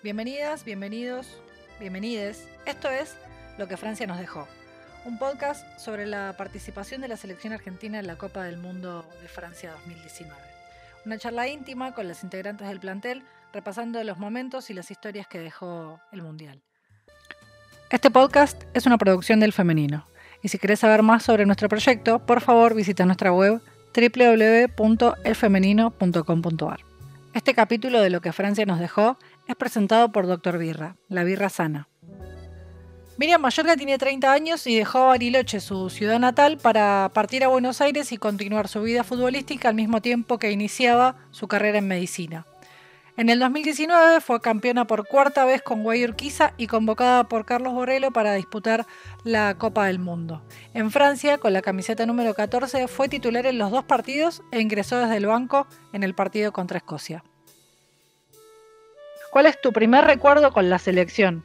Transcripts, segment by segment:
Bienvenidas, bienvenidos, bienvenides. Esto es Lo que Francia nos dejó, un podcast sobre la participación de la selección argentina en la Copa del Mundo de Francia 2019. Una charla íntima con las integrantes del plantel, repasando los momentos y las historias que dejó el Mundial. Este podcast es una producción del Femenino, y si querés saber más sobre nuestro proyecto, por favor visita nuestra web www.elfemenino.com.ar. Este capítulo de Lo que Francia nos dejó es presentado por Dr. Birra, la birra sana. Miriam Mayorga tiene 30 años y dejó Bariloche, su ciudad natal, para partir a Buenos Aires y continuar su vida futbolística al mismo tiempo que iniciaba su carrera en medicina. En el 2019 fue campeona por cuarta vez con Guayurquiza y convocada por Carlos Borrello para disputar la Copa del Mundo. En Francia, con la camiseta número 14, fue titular en los dos partidos e ingresó desde el banco en el partido contra Escocia. ¿Cuál es tu primer recuerdo con la selección?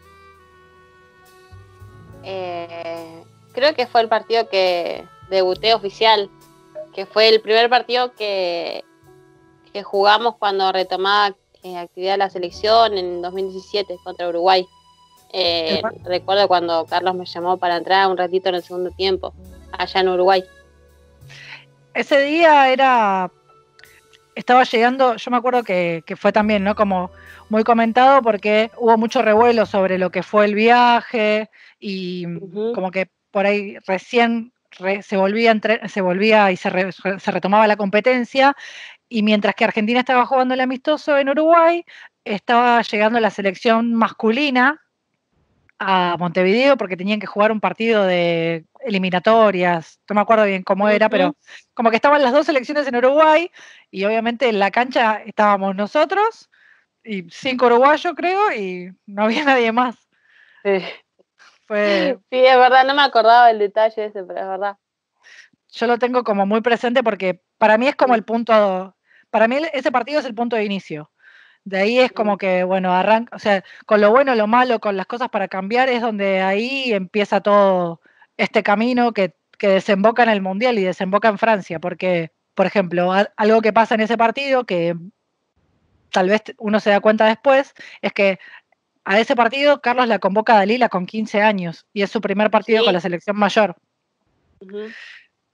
Creo que fue el partido que debuté oficial, que fue el primer partido que jugamos cuando retomaba actividad la selección en 2017 contra Uruguay. Recuerdo cuando Carlos me llamó para entrar un ratito en el segundo tiempo, allá en Uruguay. Ese día estaba llegando, yo me acuerdo que fue también, ¿no? Como muy comentado porque hubo mucho revuelo sobre lo que fue el viaje y como que por ahí recién se volvía y se retomaba la competencia, y mientras que Argentina estaba jugando el amistoso en Uruguay, estaba llegando la selección masculina a Montevideo porque tenían que jugar un partido de eliminatorias, no me acuerdo bien cómo era, pero como que estaban las dos selecciones en Uruguay y obviamente en la cancha estábamos nosotros y 5 uruguayos creo y no había nadie más. Sí, es verdad, no me acordaba del detalle ese, pero es verdad. Yo lo tengo como muy presente porque para mí es como el punto, para mí ese partido es el punto de inicio. De ahí es como que, bueno, arranca, o sea, con lo bueno, lo malo, con las cosas para cambiar, es donde ahí empieza todo este camino que desemboca en el Mundial y desemboca en Francia, porque, por ejemplo, algo que pasa en ese partido, que tal vez uno se da cuenta después, es que a ese partido Carlos la convoca a Dalila con 15 años y es su primer partido con la selección mayor.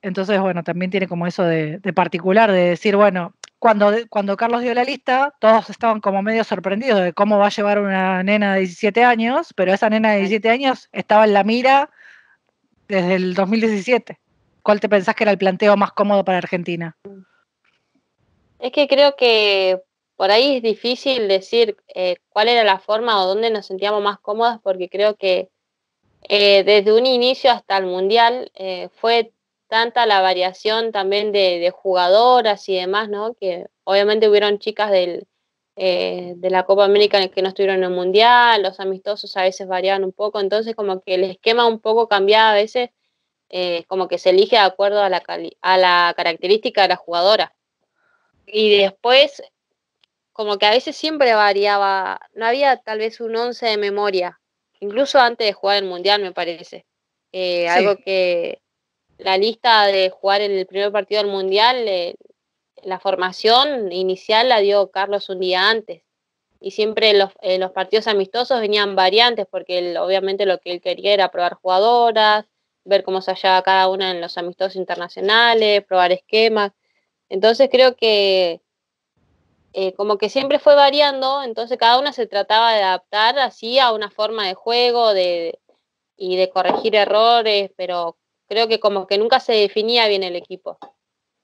Entonces, bueno, también tiene como eso de particular, de decir, bueno, cuando Carlos dio la lista, todos estaban como medio sorprendidos de cómo va a llevar una nena de 17 años, pero esa nena de 17 años estaba en la mira desde el 2017. ¿Cuál te pensás que era el planteo más cómodo para Argentina? Es que creo que por ahí es difícil decir cuál era la forma o dónde nos sentíamos más cómodas, porque creo que desde un inicio hasta el Mundial fue tanta la variación también de jugadoras y demás, ¿no? Que obviamente hubieron chicas de la Copa América que no estuvieron en el Mundial, los amistosos a veces variaban un poco, entonces como que el esquema un poco cambiaba a veces, como que se elige de acuerdo a la característica de la jugadora. Y después, como que a veces siempre variaba, no había tal vez un 11 de memoria, incluso antes de jugar el Mundial, me parece. Sí. Algo que la lista de jugar el primer partido del Mundial, la formación inicial la dio Carlos un día antes. Y siempre los partidos amistosos venían variantes, porque obviamente lo que él quería era probar jugadoras, ver cómo se hallaba cada una en los amistosos internacionales, probar esquemas. Entonces creo que como que siempre fue variando, entonces cada una se trataba de adaptar así a una forma de juego y de corregir errores, pero creo que como que nunca se definía bien el equipo.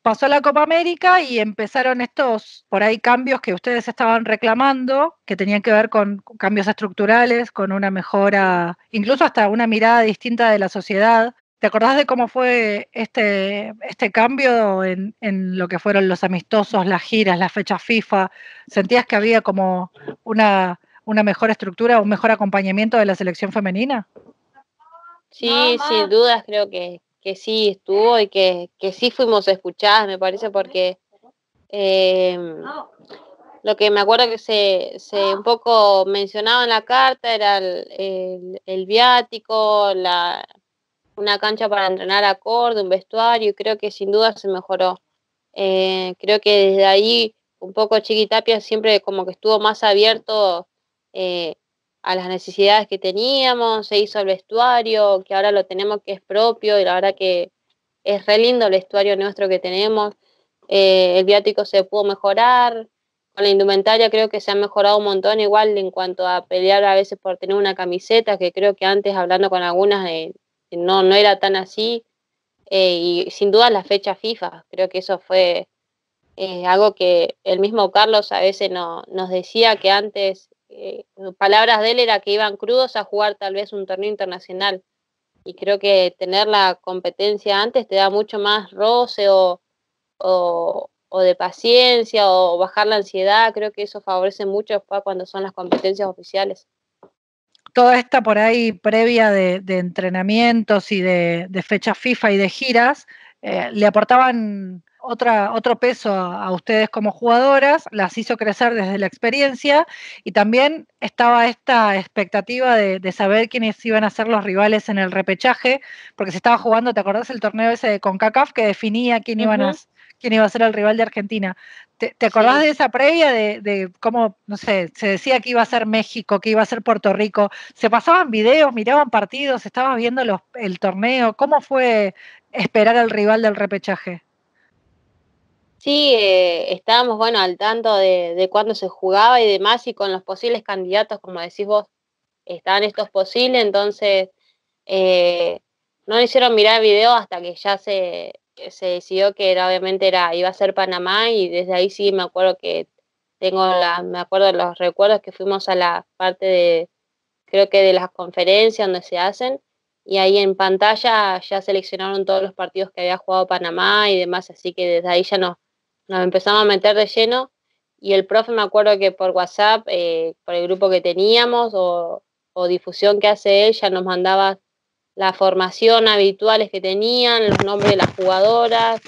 Pasó la Copa América y empezaron estos, por ahí, cambios que ustedes estaban reclamando, que tenían que ver con cambios estructurales, con una mejora, incluso hasta una mirada distinta de la sociedad. ¿Te acordás de cómo fue este cambio en lo que fueron los amistosos, las giras, las fechas FIFA? ¿Sentías que había como una mejor estructura, un mejor acompañamiento de la selección femenina? Sí, sin dudas creo que sí estuvo y que sí fuimos escuchadas, me parece, porque lo que me acuerdo que se un poco mencionaba en la carta era el viático, una cancha para entrenar acorde, un vestuario, y creo que sin duda se mejoró. Creo que desde ahí un poco Chiqui Tapia siempre como que estuvo más abierto eh, a las necesidades que teníamos, se hizo el vestuario, que ahora lo tenemos que es propio, y la verdad que es re lindo el vestuario nuestro que tenemos. El viático se pudo mejorar, con la indumentaria creo que se ha mejorado un montón, igual en cuanto a pelear a veces por tener una camiseta, que creo que antes hablando con algunas no era tan así, y sin duda la fecha FIFA, creo que eso fue algo que el mismo Carlos a veces nos decía que antes, palabras de él era que iban crudos a jugar tal vez un torneo internacional, y creo que tener la competencia antes te da mucho más roce o de paciencia o bajar la ansiedad, creo que eso favorece mucho después cuando son las competencias oficiales. Toda esta por ahí previa de entrenamientos y de fechas FIFA y de giras, le aportaban otro peso a ustedes como jugadoras, las hizo crecer desde la experiencia y también estaba esta expectativa de saber quiénes iban a ser los rivales en el repechaje, porque se estaba jugando, ¿te acordás el torneo ese de CONCACAF que definía quién iba a ser el rival de Argentina? ¿Te acordás Sí. de esa previa de cómo, no sé, se decía que iba a ser México, que iba a ser Puerto Rico? ¿Se pasaban videos, miraban partidos, estabas viendo el torneo? ¿Cómo fue esperar al rival del repechaje? Sí, estábamos, bueno, al tanto de cuándo se jugaba y demás, y con los posibles candidatos, como decís vos, estaban estos posibles, entonces no nos hicieron mirar video hasta que ya se decidió que obviamente iba a ser Panamá, y desde ahí sí me acuerdo que me acuerdo de los recuerdos que fuimos a la parte creo que de las conferencias donde se hacen, y ahí en pantalla ya seleccionaron todos los partidos que había jugado Panamá y demás, así que desde ahí ya nos empezamos a meter de lleno, y el profe me acuerdo que por WhatsApp, por el grupo que teníamos o difusión que hace él, ya nos mandaba la formación habituales que tenían, los nombres de las jugadoras,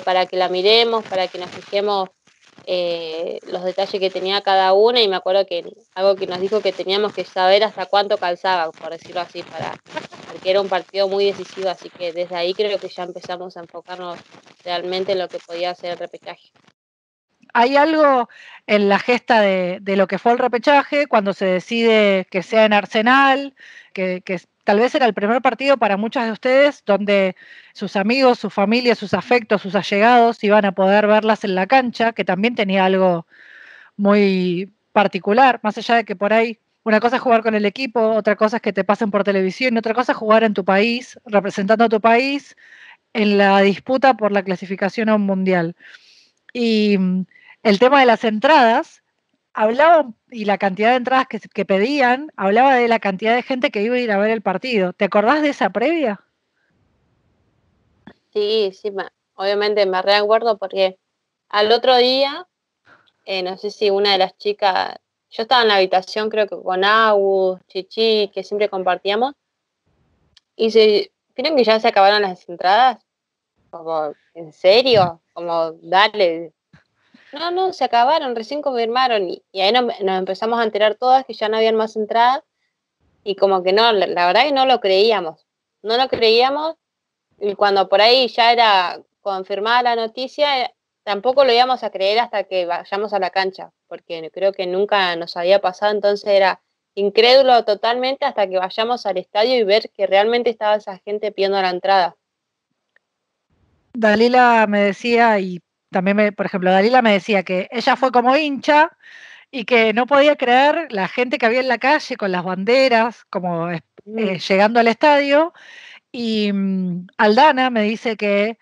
para que la miremos, para que nos fijemos los detalles que tenía cada una, y me acuerdo que algo que nos dijo que teníamos que saber hasta cuánto calzaba, por decirlo así, porque era un partido muy decisivo, así que desde ahí creo que ya empezamos a enfocarnos realmente en lo que podía ser el repechaje. ¿Hay algo en la gesta de lo que fue el repechaje, cuando se decide que sea en Arsenal, que tal vez era el primer partido para muchas de ustedes, donde sus amigos, su familia, sus afectos, sus allegados iban a poder verlas en la cancha, que también tenía algo muy particular, más allá de que por ahí una cosa es jugar con el equipo, otra cosa es que te pasen por televisión, y otra cosa es jugar en tu país, representando a tu país en la disputa por la clasificación a un mundial? Y el tema de las entradas, hablaban, y la cantidad de entradas que pedían, hablaba de la cantidad de gente que iba a ir a ver el partido. ¿Te acordás de esa previa? Sí, sí, obviamente me reacuerdo porque al otro día, no sé si una de las chicas, yo estaba en la habitación creo que con Agus, Chichi, que siempre compartíamos, y creo que ya se acabaron las entradas, como, ¿en serio? Como, dale. No, no, se acabaron, recién confirmaron, y ahí nos empezamos a enterar todas que ya no habían más entradas, y como que no, la verdad que no lo creíamos, y cuando por ahí ya era confirmada la noticia, tampoco lo íbamos a creer hasta que vayamos a la cancha, porque creo que nunca nos había pasado, entonces era incrédulo totalmente hasta que vayamos al estadio y ver que realmente estaba esa gente pidiendo la entrada. Dalila me decía, y también, por ejemplo, Dalila me decía que ella fue como hincha y que no podía creer la gente que había en la calle con las banderas, como Mm. llegando al estadio. Y Aldana me dice que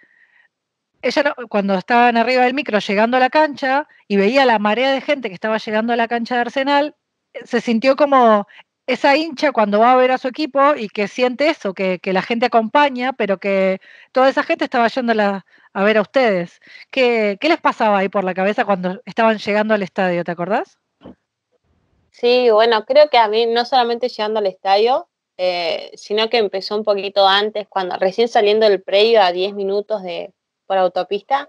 ella cuando estaban arriba del micro llegando a la cancha y veía la marea de gente que estaba llegando a la cancha de Arsenal, se sintió como esa hincha cuando va a ver a su equipo y que siente eso, que la gente acompaña, pero que toda esa gente estaba yendo a ver a ustedes. ¿Qué les pasaba ahí por la cabeza cuando estaban llegando al estadio? ¿Te acordás? Sí, bueno, creo que a mí no solamente llegando al estadio, sino que empezó un poquito antes, cuando recién saliendo del predio a 10 minutos por autopista,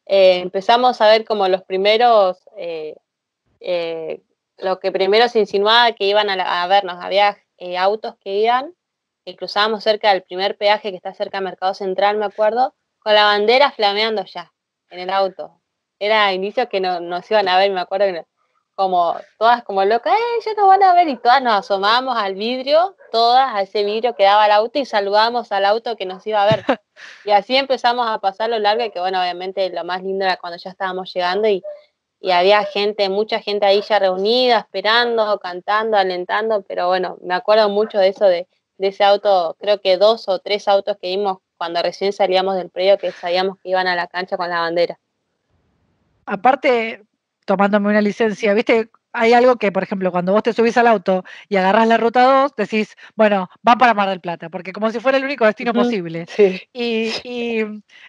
empezamos a ver como los primeros, lo que primero se insinuaba que iban a vernos. Había autos que iban, y cruzábamos cerca del primer peaje que está cerca del Mercado Central, me acuerdo, con la bandera flameando ya en el auto. Era inicio que no, nos iban a ver, me acuerdo que como todas como locas, ellos nos van a ver, y todas nos asomamos al vidrio, todas a ese vidrio que daba al auto y saludamos al auto que nos iba a ver. Y así empezamos a pasar lo largo, y que bueno, obviamente lo más lindo era cuando ya estábamos llegando y había gente, mucha gente ahí ya reunida, esperando, cantando, alentando, pero bueno, me acuerdo mucho de eso, de ese auto, creo que 2 o 3 autos que vimos cuando recién salíamos del predio, que sabíamos que iban a la cancha con la bandera. Aparte, tomándome una licencia, ¿viste? Hay algo que, por ejemplo, cuando vos te subís al auto y agarrás la ruta 2, decís, bueno, va para Mar del Plata, porque como si fuera el único destino Ujú, posible. sí, Y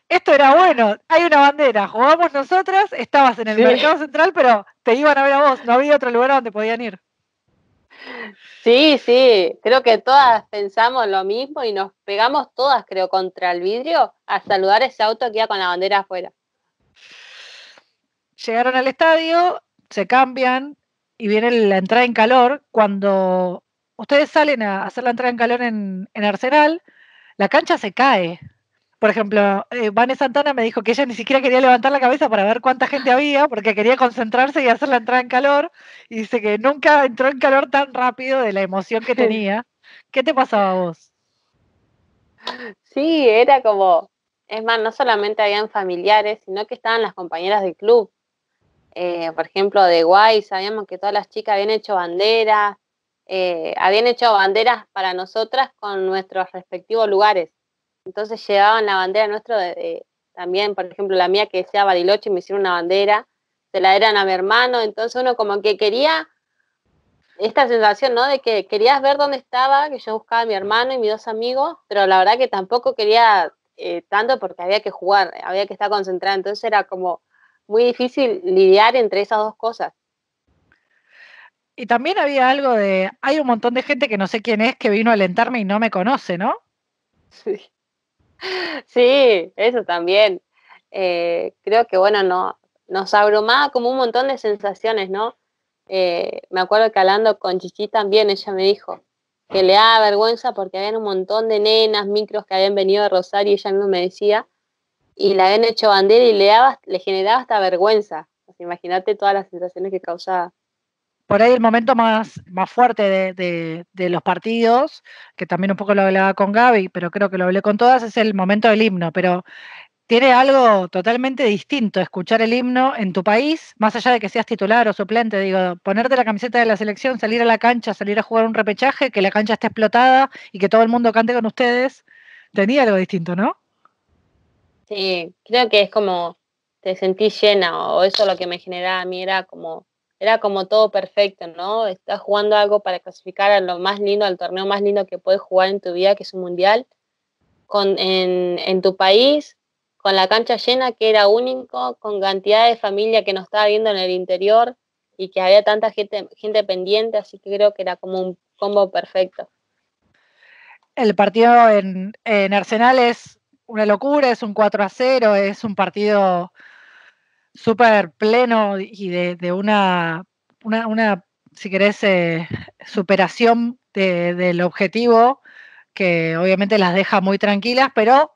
esto era bueno, hay una bandera, jugamos nosotras, estabas en el sí. Mercado Central, pero te iban a ver a vos, no había otro lugar a donde podían ir. Sí, sí, creo que todas pensamos lo mismo y nos pegamos todas, creo, contra el vidrio a saludar ese auto que iba con la bandera afuera. Llegaron al estadio, se cambian y viene la entrada en calor. Cuando ustedes salen a hacer la entrada en calor en Arsenal, la cancha se cae. Por ejemplo, Vane Santana me dijo que ella ni siquiera quería levantar la cabeza para ver cuánta gente había, porque quería concentrarse y hacer la entrada en calor. Y dice que nunca entró en calor tan rápido de la emoción que tenía. ¿Qué te pasaba a vos? Sí, era como, es más, no solamente habían familiares, sino que estaban las compañeras del club. Por ejemplo, de Guay, sabíamos que todas las chicas habían hecho banderas para nosotras con nuestros respectivos lugares. Entonces llevaban la bandera nuestra también, por ejemplo, la mía que decía Bariloche, me hicieron una bandera, se la eran a mi hermano, entonces uno como que quería esta sensación, ¿no? De que querías ver dónde estaba, que yo buscaba a mi hermano y mis 2 amigos, pero la verdad que tampoco quería tanto porque había que jugar, había que estar concentrada, entonces era como muy difícil lidiar entre esas dos cosas. Y también había algo de, hay un montón de gente que no sé quién es que vino a alentarme y no me conoce, ¿no? Sí, sí, eso también. Creo que, bueno, no, nos abrumaba como un montón de sensaciones, ¿no? Me acuerdo que hablando con Chichi también, ella me dijo que le daba vergüenza porque habían un montón de nenas, micros que habían venido de Rosario, y ella misma me decía, y la habían hecho bandera y le generaba hasta vergüenza. O sea, imagínate todas las sensaciones que causaba. Por ahí el momento más fuerte de los partidos, que también un poco lo hablaba con Gaby, pero creo que lo hablé con todas, es el momento del himno, pero tiene algo totalmente distinto escuchar el himno en tu país, más allá de que seas titular o suplente, digo, ponerte la camiseta de la selección, salir a la cancha, salir a jugar un repechaje, que la cancha esté explotada y que todo el mundo cante con ustedes, tenía algo distinto, ¿no? Sí, creo que es como te sentís llena, o eso lo que me generaba a mí era como todo perfecto, ¿no? Estás jugando algo para clasificar a lo más lindo, al torneo más lindo que puedes jugar en tu vida, que es un mundial, en tu país, con la cancha llena, que era único, con cantidad de familia que nos estaba viendo en el interior y que había tanta gente pendiente, así que creo que era como un combo perfecto. El partido en Arsenal es una locura, es un 4-0, es un partido súper pleno y de una, si querés, superación del objetivo, que obviamente las deja muy tranquilas, pero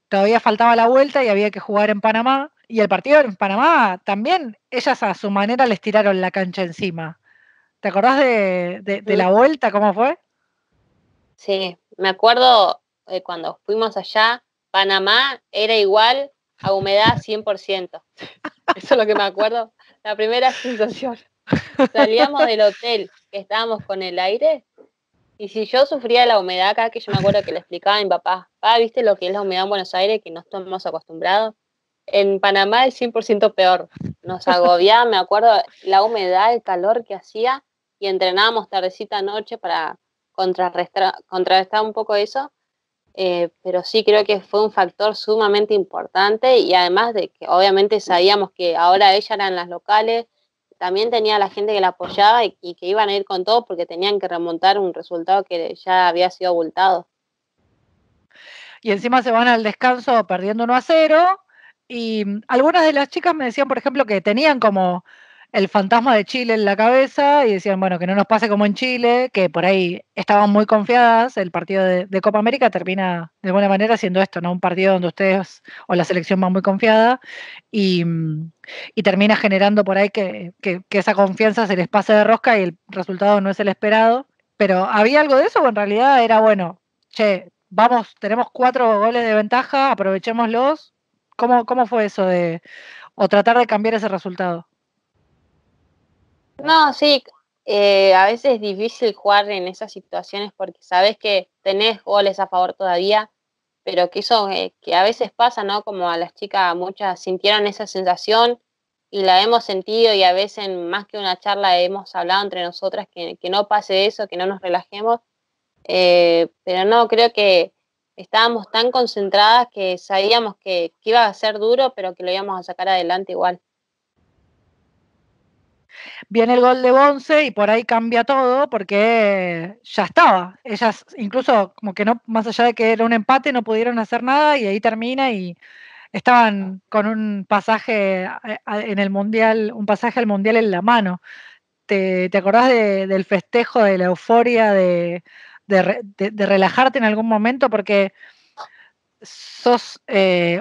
todavía faltaba la vuelta y había que jugar en Panamá. Y el partido en Panamá también, ellas a su manera les tiraron la cancha encima. ¿Te acordás de Mm. la vuelta, cómo fue? Sí, me acuerdo cuando fuimos allá, Panamá era igual a humedad 100%. Eso es lo que me acuerdo, la primera sensación. Salíamos del hotel, que estábamos con el aire, y si yo sufría la humedad acá, que yo me acuerdo que le explicaba a mi papá, ¿viste lo que es la humedad en Buenos Aires, que no estamos acostumbrados? En Panamá es 100% peor. Nos agobiaba, me acuerdo, la humedad, el calor que hacía, y entrenábamos tardecita noche para contrarrestar un poco eso, pero sí creo que fue un factor sumamente importante, y además de que obviamente sabíamos que ahora ellas eran las locales, también tenía la gente que la apoyaba y que iban a ir con todo porque tenían que remontar un resultado que ya había sido abultado. Y encima se van al descanso perdiendo 1-0. Y algunas de las chicas me decían, por ejemplo, que tenían como el fantasma de Chile en la cabeza y decían, bueno, que no nos pase como en Chile, que por ahí estaban muy confiadas, el partido de Copa América termina de buena manera siendo esto, ¿no? Un partido donde ustedes o la selección van muy confiada y, y termina generando por ahí que esa confianza se les pase de rosca y el resultado no es el esperado. Pero ¿había algo de eso o en realidad era, bueno, che, vamos, tenemos 4 goles de ventaja, aprovechémoslos? ¿Cómo fue eso o tratar de cambiar ese resultado? No, sí, a veces es difícil jugar en esas situaciones porque sabes que tenés goles a favor todavía, pero que eso que a veces pasa, ¿no? Como a las chicas, muchas sintieron esa sensación y la hemos sentido y a veces más que una charla hemos hablado entre nosotras que no pase eso, que no nos relajemos, pero no, creo que estábamos tan concentradas que sabíamos que iba a ser duro, pero que lo íbamos a sacar adelante igual. Viene el gol de Bonce y por ahí cambia todo porque ya estaba. Ellas incluso como que no, más allá de que era un empate, no pudieron hacer nada y ahí termina y estaban con un pasaje en el Mundial, un pasaje al Mundial en la mano. ¿Te acordás del festejo, de la euforia, de relajarte en algún momento? Porque sos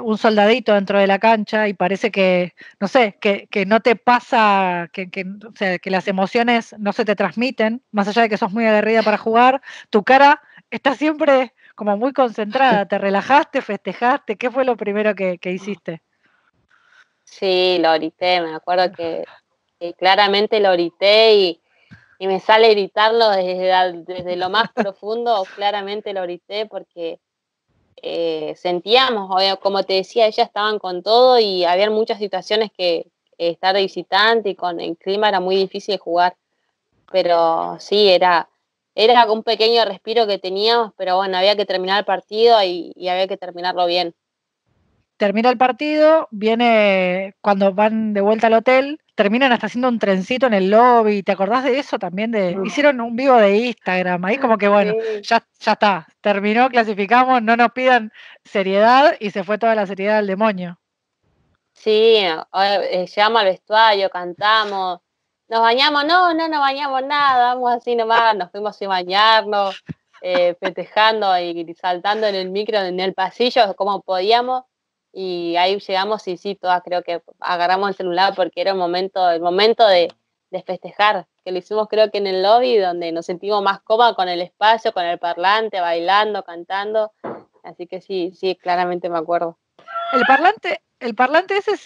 un soldadito dentro de la cancha y parece que, no sé, que no te pasa, o sea, que las emociones no se te transmiten, más allá de que sos muy aguerrida para jugar, tu cara está siempre como muy concentrada, te relajaste, festejaste, ¿qué fue lo primero que hiciste? Sí, lo grité, me acuerdo que claramente lo grité y me sale gritarlo desde lo más profundo, claramente lo grité porque sentíamos, como te decía, ellas estaban con todo y había muchas situaciones que estar de visitante y con el clima era muy difícil de jugar, pero sí, era un pequeño respiro que teníamos, pero bueno, había que terminar el partido y había que terminarlo bien. Termina el partido, viene cuando van de vuelta al hotel, terminan hasta haciendo un trencito en el lobby. ¿Te acordás de eso también? Hicieron un vivo de Instagram, ahí como que bueno, Sí. ya está, terminó, clasificamos, no nos pidan seriedad y se fue toda la seriedad al demonio. Sí, llegamos al vestuario, cantamos, nos bañamos, no nos bañamos nada, vamos así nomás, nos fuimos sin bañarnos, festejando y saltando en el micro, en el pasillo, como podíamos, y ahí llegamos y sí, todas creo que agarramos el celular porque era el momento de festejar, que lo hicimos creo que en el lobby, donde nos sentimos más cómodas con el espacio, con el parlante, bailando, cantando, así que sí, sí, claramente me acuerdo. El parlante ese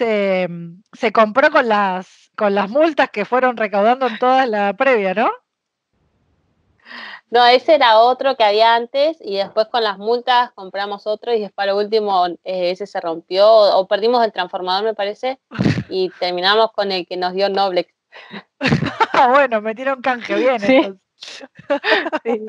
se compró con las multas que fueron recaudando en toda la previa, ¿no? No, ese era otro que había antes y después con las multas compramos otro y después lo último ese se rompió o perdimos el transformador me parece y terminamos con el que nos dio Noblex. Bueno, metieron canje bien Sí, entonces. sí.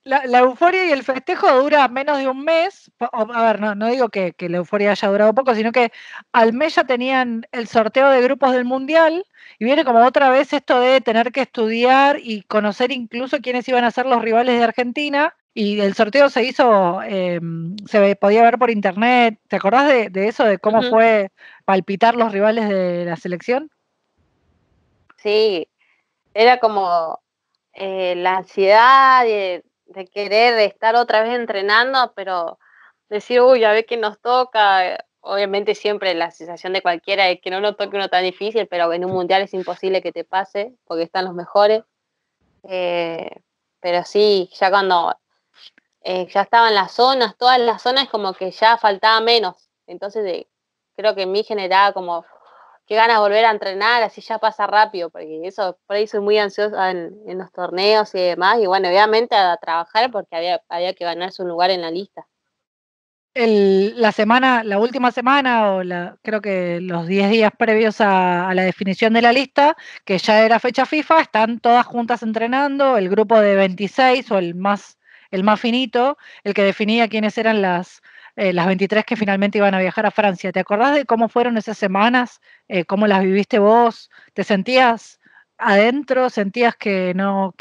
La euforia y el festejo dura menos de un mes. A ver, no digo que la euforia haya durado poco, sino que al mes ya tenían el sorteo de grupos del Mundial y viene como otra vez esto de tener que estudiar y conocer incluso quiénes iban a ser los rivales de Argentina. Y el sorteo se hizo, podía ver por internet. ¿Te acordás de eso, de cómo Ujú. fue palpitar los rivales de la selección? Sí, era como la ansiedad de querer estar otra vez entrenando, pero decir, uy, a ver qué nos toca. Obviamente siempre la sensación de cualquiera es que no nos toque uno tan difícil, pero en un mundial es imposible que te pase porque están los mejores. Eh, pero sí, ya cuando ya estaban las zonas, todas las zonas como que ya faltaba menos. Entonces creo que en mí generaba como qué ganas de volver a entrenar, así ya pasa rápido, porque eso por ahí soy muy ansiosa en los torneos y demás. Y bueno, obviamente a trabajar porque había que ganarse un lugar en la lista. La última semana, creo que los 10 días previos a la definición de la lista, que ya era fecha FIFA, están todas juntas entrenando, el grupo de 26 o el más finito, el que definía quiénes eran las 23 que finalmente iban a viajar a Francia. ¿Te acordás de cómo fueron esas semanas? ¿Cómo las viviste vos? ¿Te sentías adentro? ¿Sentías que no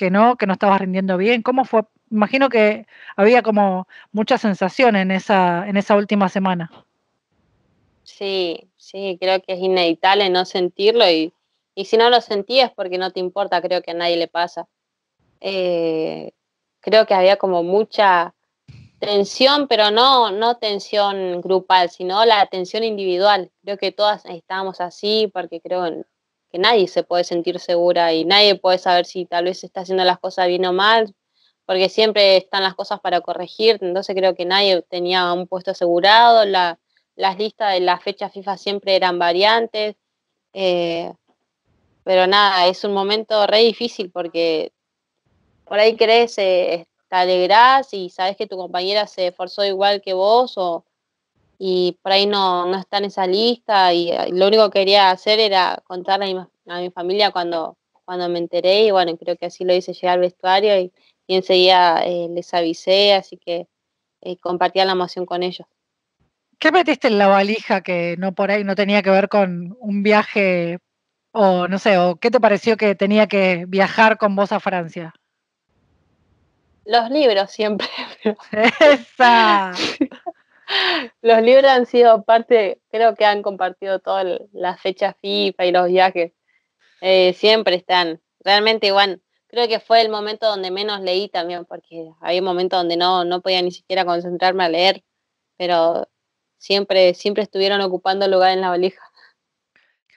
estabas rindiendo bien? ¿Cómo fue? Imagino que había como mucha sensación en esa última semana. Sí, sí, creo que es inevitable no sentirlo y Y si no lo sentí es porque no te importa, creo que a nadie le pasa. Creo que había como mucha tensión, pero no tensión grupal, sino la tensión individual. Creo que todas estábamos así porque que nadie se puede sentir segura y nadie puede saber si tal vez está haciendo las cosas bien o mal, porque siempre están las cosas para corregir, entonces creo que nadie tenía un puesto asegurado, las listas de las fechas FIFA siempre eran variantes, eh, pero nada, es un momento re difícil porque por ahí querés, te alegrás y sabés que tu compañera se esforzó igual que vos y por ahí no está en esa lista y lo único que quería hacer era contarle a mi familia cuando me enteré y bueno, creo que así lo hice llegar al vestuario y enseguida les avisé, así que compartía la emoción con ellos. ¿Qué metiste en la valija que no por ahí no tenía que ver con un viaje o no sé, o qué te pareció que tenía que viajar con vos a Francia? Los libros siempre, ¡Esa! los libros han sido parte, creo que han compartido todas las fechas FIFA y los viajes. Siempre están. Realmente, igual, creo que fue el momento donde menos leí también, porque había momentos donde no podía ni siquiera concentrarme a leer, pero siempre estuvieron ocupando lugar en la valija.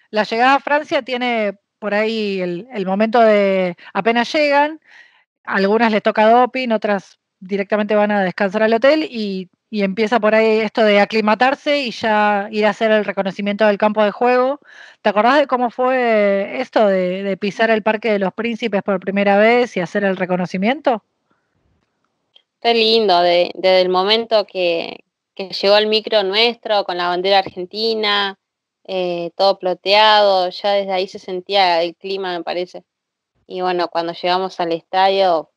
La llegada a Francia tiene por ahí el momento de apenas llegan, a algunas les toca doping, otras directamente van a descansar al hotel y empieza por ahí esto de aclimatarse y ya ir a hacer el reconocimiento del campo de juego. ¿Te acordás de cómo fue esto de pisar el Parque de los Príncipes por primera vez y hacer el reconocimiento? Fue lindo, desde el momento que llegó el micro nuestro con la bandera argentina, todo ploteado, ya desde ahí se sentía el clima, me parece. Y bueno, cuando llegamos al estadio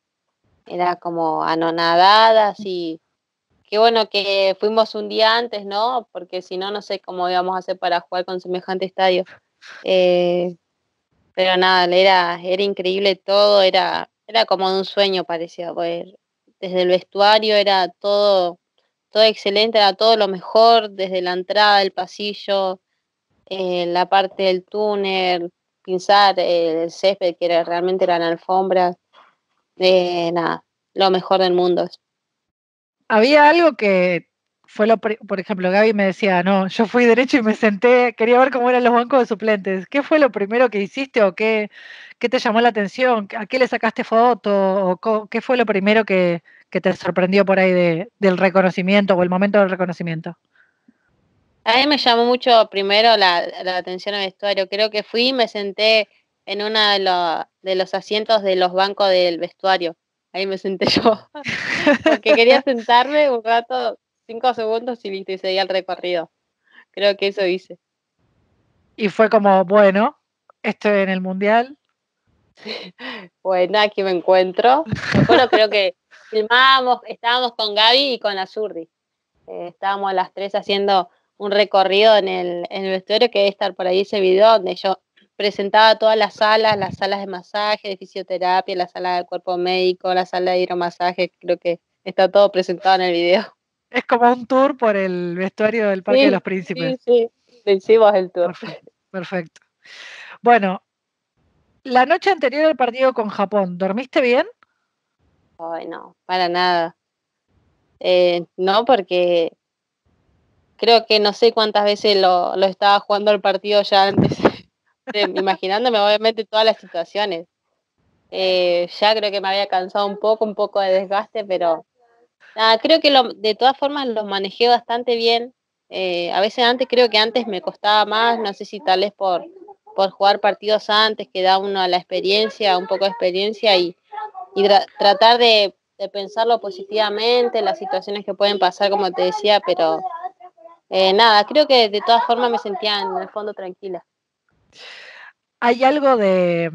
era como anonadadas y qué bueno que fuimos un día antes, ¿no? Porque si no, no sé cómo íbamos a hacer para jugar con semejante estadio. Eh, pero nada, era increíble todo, era como de un sueño parecía, pues, desde el vestuario era todo excelente, era todo lo mejor, desde la entrada del pasillo, la parte del túnel, pisar el césped, realmente eran alfombras, nada, lo mejor del mundo. Había algo que fue por ejemplo, Gaby me decía, no, yo fui derecho y me senté, quería ver cómo eran los bancos de suplentes. ¿Qué fue lo primero que hiciste o qué te llamó la atención? ¿A qué le sacaste foto? ¿O qué fue lo primero que te sorprendió por ahí del reconocimiento o el momento del reconocimiento? A mí me llamó mucho primero la atención al vestuario. Creo que fui y me senté en uno de los asientos de los bancos del vestuario. Ahí me senté yo. Porque quería sentarme un rato, 5 segundos y listo, y seguía el recorrido. Creo que eso hice. Y fue como, bueno, estoy en el Mundial. Bueno, aquí me encuentro. Me acuerdo, creo que estábamos con Gaby y con Azurdi. Estábamos las tres haciendo un recorrido en el vestuario, que debe estar por ahí ese video donde yo presentaba todas las salas de masaje, de fisioterapia, la sala de cuerpo médico, la sala de hidromasaje, creo que está todo presentado en el video. Es como un tour por el vestuario del Parque de los Sí, Príncipes. sí, le hicimos el tour. Perfecto, perfecto. Bueno, la noche anterior al partido con Japón, ¿dormiste bien? Ay, no, para nada. No, porque creo que no sé cuántas veces lo estaba jugando el partido ya antes, imaginándome obviamente todas las situaciones. Ya creo que me había cansado un poco de desgaste, pero nada, creo que de todas formas los manejé bastante bien. A veces creo que antes me costaba más, no sé si tal vez por jugar partidos antes, que da uno la experiencia, un poco de experiencia y tratar de pensarlo positivamente, las situaciones que pueden pasar, como te decía, pero nada, creo que de todas formas me sentía en el fondo tranquila. Hay algo de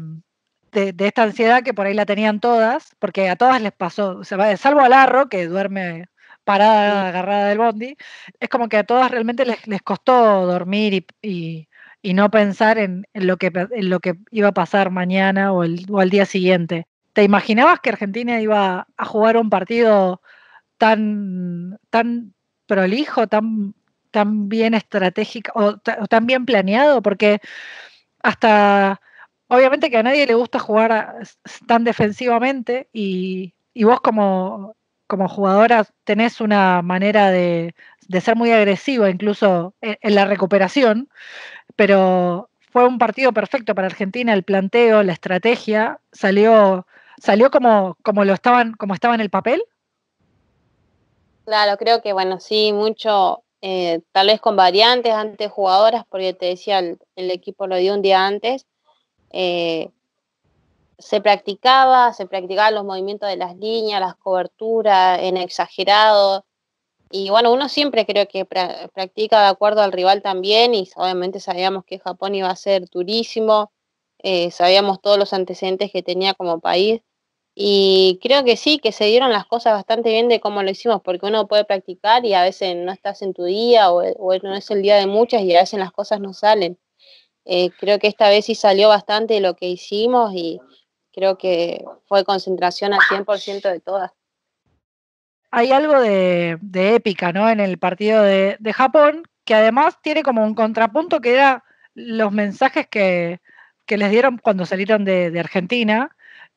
esta ansiedad que por ahí la tenían todas, porque a todas les pasó, o sea, salvo a Larro, que duerme Mm. parada, agarrada del bondi, es como que a todas realmente les costó dormir y no pensar en lo que iba a pasar mañana o al día siguiente. ¿Te imaginabas que Argentina iba a jugar un partido tan prolijo, tan bien estratégico o tan bien planeado? Porque hasta obviamente que a nadie le gusta jugar tan defensivamente y vos como jugadora tenés una manera de ser muy agresiva, incluso en la recuperación, pero fue un partido perfecto para Argentina, el planteo, la estrategia, salió como estaba en el papel. Claro, creo que bueno, sí, mucho, tal vez con variantes antes jugadoras, porque te decía, el equipo lo dio un día antes. eh, se practicaban los movimientos de las líneas, las coberturas en exagerado. Y bueno, uno siempre creo que practica de acuerdo al rival también, y obviamente sabíamos que Japón iba a ser durísimo, sabíamos todos los antecedentes que tenía como país, y creo que sí, que se dieron las cosas bastante bien de cómo lo hicimos, porque uno puede practicar y a veces no estás en tu día, o no es el día de muchas, y a veces las cosas no salen. Creo que esta vez sí salió bastante de lo que hicimos, y creo que fue concentración al 100% de todas. Hay algo de épica, ¿no? En el partido de Japón, que además tiene como un contrapunto que era los mensajes que les dieron cuando salieron de Argentina.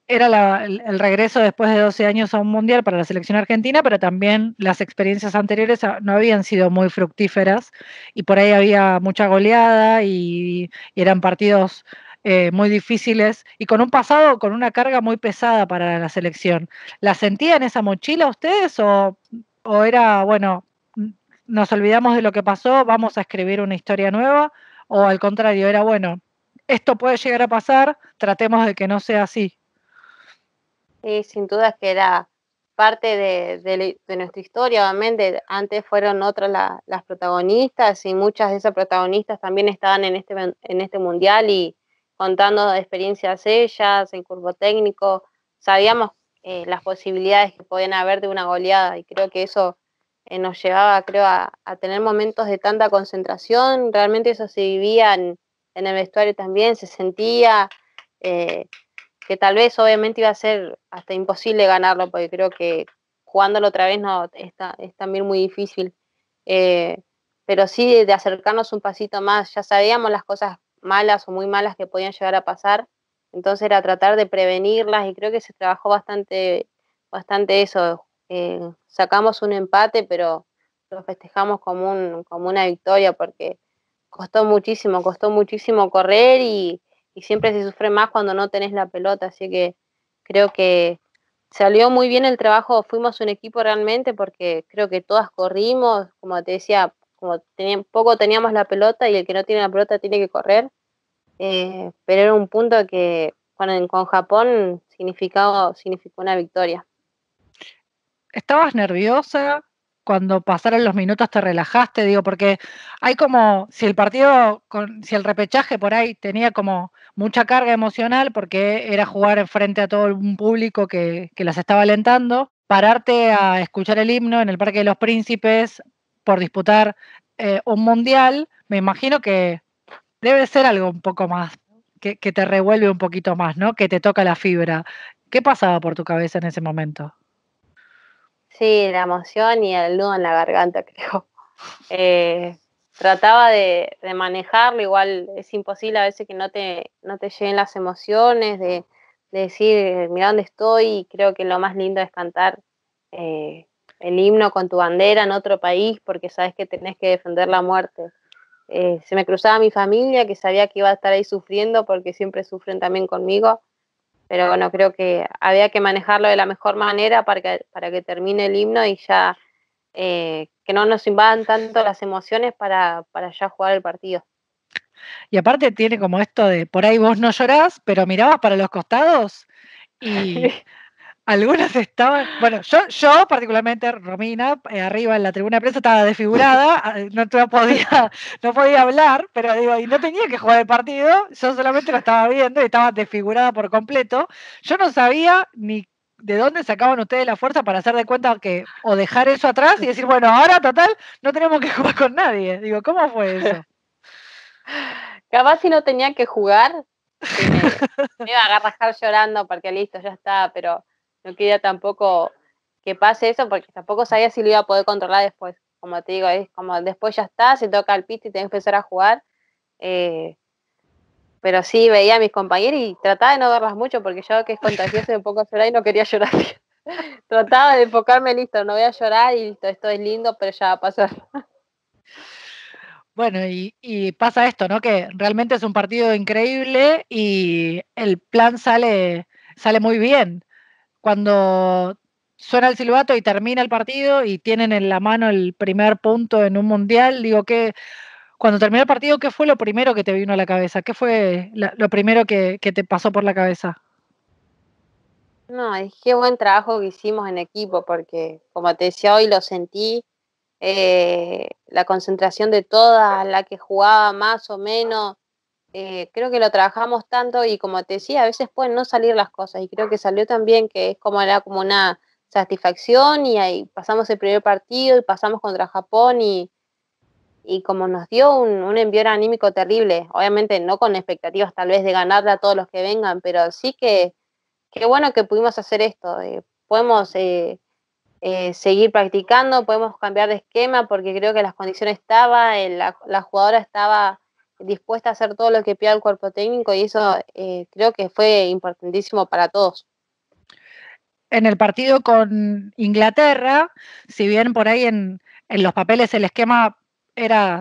Era el regreso después de 12 años a un mundial para la selección argentina, pero también las experiencias anteriores no habían sido muy fructíferas y por ahí había mucha goleada y eran partidos muy difíciles y con un pasado, con una carga muy pesada para la selección. ¿La sentían esa mochila ustedes o era, bueno, nos olvidamos de lo que pasó, vamos a escribir una historia nueva? ¿O al contrario, era, bueno, esto puede llegar a pasar, tratemos de que no sea así? Sí, sin duda es que era parte de nuestra historia, obviamente. Antes fueron otras las protagonistas, y muchas de esas protagonistas también estaban en este mundial y contando experiencias ellas, en curvo técnico. Sabíamos las posibilidades que podían haber de una goleada, y creo que eso nos llevaba, creo, a tener momentos de tanta concentración. Realmente eso se vivía en el vestuario también, se sentía. eh, que tal vez obviamente iba a ser hasta imposible ganarlo, porque creo que jugándolo otra vez no es también muy difícil. Eh, pero sí de acercarnos un pasito más, ya sabíamos las cosas malas o muy malas que podían llegar a pasar, entonces era tratar de prevenirlas, y creo que se trabajó bastante eso. Sacamos un empate, pero lo festejamos como una victoria, porque costó muchísimo correr, y siempre se sufre más cuando no tenés la pelota, así que creo que salió muy bien el trabajo, fuimos un equipo realmente, porque creo que todas corrimos, como te decía, como poco teníamos la pelota, y el que no tiene la pelota tiene que correr, pero era un punto que con Japón significó una victoria. ¿Estabas nerviosa? Cuando pasaron los minutos te relajaste, digo, porque hay como, si el partido, si el repechaje por ahí tenía como mucha carga emocional, porque era jugar enfrente a todo un público que las estaba alentando, pararte a escuchar el himno en el Parque de los Príncipes por disputar un mundial, me imagino que debe ser algo un poco más, que te revuelve un poquito más, ¿no? Que te toca la fibra. ¿Qué pasaba por tu cabeza en ese momento? Sí, la emoción y el nudo en la garganta, creo. Eh, Trataba de manejarlo, igual es imposible a veces que no te lleguen las emociones, de decir, mira dónde estoy, y creo que lo más lindo es cantar eh, el himno con tu bandera en otro país, porque sabes que tenés que defender la muerte. Se me cruzaba mi familia, que sabía que iba a estar ahí sufriendo, porque siempre sufren también conmigo, pero bueno, creo que había que manejarlo de la mejor manera para que termine el himno, y ya que no nos invadan tanto las emociones para ya jugar el partido. Y aparte tiene como esto de, por ahí vos no llorás, pero mirabas para los costados y algunas estaban, bueno, yo particularmente, Romina, arriba en la tribuna de prensa estaba desfigurada, no podía, no podía hablar, pero digo, y no tenía que jugar el partido, yo solamente lo estaba viendo y estaba desfigurada por completo. Yo no sabía ni de dónde sacaban ustedes la fuerza para hacer de cuenta que, o dejar eso atrás y decir, bueno, ahora total, no tenemos que jugar con nadie. Digo, ¿cómo fue eso? Capaz si no tenía que jugar, sí me iba a agarrar llorando porque listo, ya está, pero no quería tampoco que pase eso, porque tampoco sabía si lo iba a poder controlar después. Como te digo, es como después ya está, se toca el pito y tenés que empezar a jugar. Eh, pero sí veía a mis compañeros y trataba de no verlas mucho porque yo que es contagioso de poco llorar y no quería llorar. Trataba de enfocarme, listo, no voy a llorar y listo, esto es lindo, pero ya va a pasar. Bueno, y pasa esto, ¿no? Que realmente es un partido increíble y el plan sale muy bien. Cuando suena el silbato y termina el partido y tienen en la mano el primer punto en un mundial, digo que cuando terminó el partido, ¿qué fue lo primero que te vino a la cabeza? ¿Qué fue lo primero que te pasó por la cabeza? No, es qué buen trabajo que hicimos en equipo, porque como te decía hoy, lo sentí, la concentración de todas, la que jugaba más o menos, creo que lo trabajamos tanto y como te decía, a veces pueden no salir las cosas y creo que salió también, que es como era como una satisfacción y ahí pasamos el primer partido y pasamos contra Japón y como nos dio un envión anímico terrible, obviamente no con expectativas tal vez de ganarle a todos los que vengan, pero sí que qué bueno que pudimos hacer esto. Podemos seguir practicando, podemos cambiar de esquema porque creo que las condiciones la jugadora estaba dispuesta a hacer todo lo que pida el cuerpo técnico y eso creo que fue importantísimo para todos. En el partido con Inglaterra, si bien por ahí en los papeles el esquema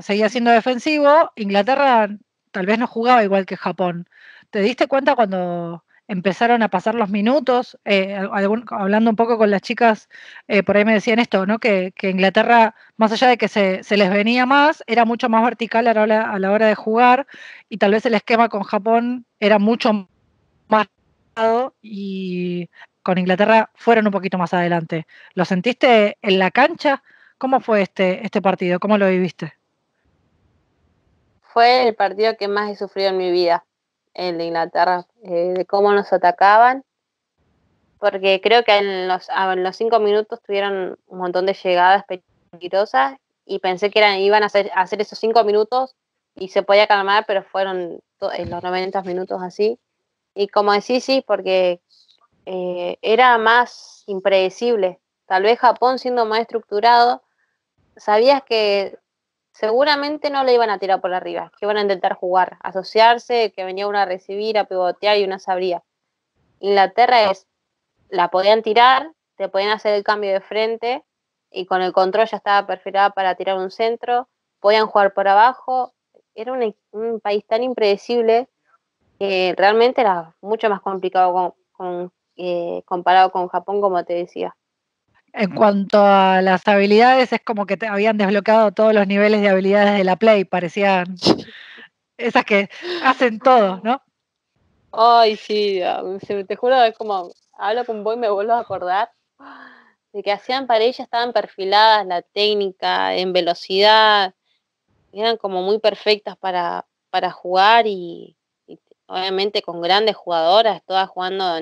seguía siendo defensivo, Inglaterra tal vez no jugaba igual que Japón. ¿Te diste cuenta cuando empezaron a pasar los minutos? Hablando un poco con las chicas, por ahí me decían esto, ¿no? Que Inglaterra, más allá de que se les venía más, era mucho más vertical a la hora de jugar y tal vez el esquema con Japón era mucho más y con Inglaterra fueron un poquito más adelante. ¿Lo sentiste en la cancha? ¿Cómo fue este partido? ¿Cómo lo viviste? Fue el partido que más he sufrido en mi vida, el de Inglaterra, de cómo nos atacaban, porque creo que en los 5 minutos tuvieron un montón de llegadas peligrosas y pensé que iban a hacer esos 5 minutos y se podía calmar, pero fueron en los 90 minutos así. Y como decís, sí, porque era más impredecible. Tal vez Japón siendo más estructurado, sabías que seguramente no le iban a tirar por arriba, que iban a intentar jugar, asociarse, que venía una a recibir, a pivotear y una sabría. Inglaterra la podían tirar, te podían hacer el cambio de frente y con el control ya estaba perfilada para tirar un centro, podían jugar por abajo. Era un país tan impredecible que realmente era mucho más complicado comparado con Japón, como te decía. En cuanto a las habilidades, es como que te habían desbloqueado todos los niveles de habilidades de la Play, parecían esas que hacen todo, ¿no? Ay, sí, te juro, es como hablo con vos y me vuelvo a acordar de que hacían para ellas, estaban perfiladas, la técnica, en velocidad, eran como muy perfectas para jugar y obviamente con grandes jugadoras, todas jugando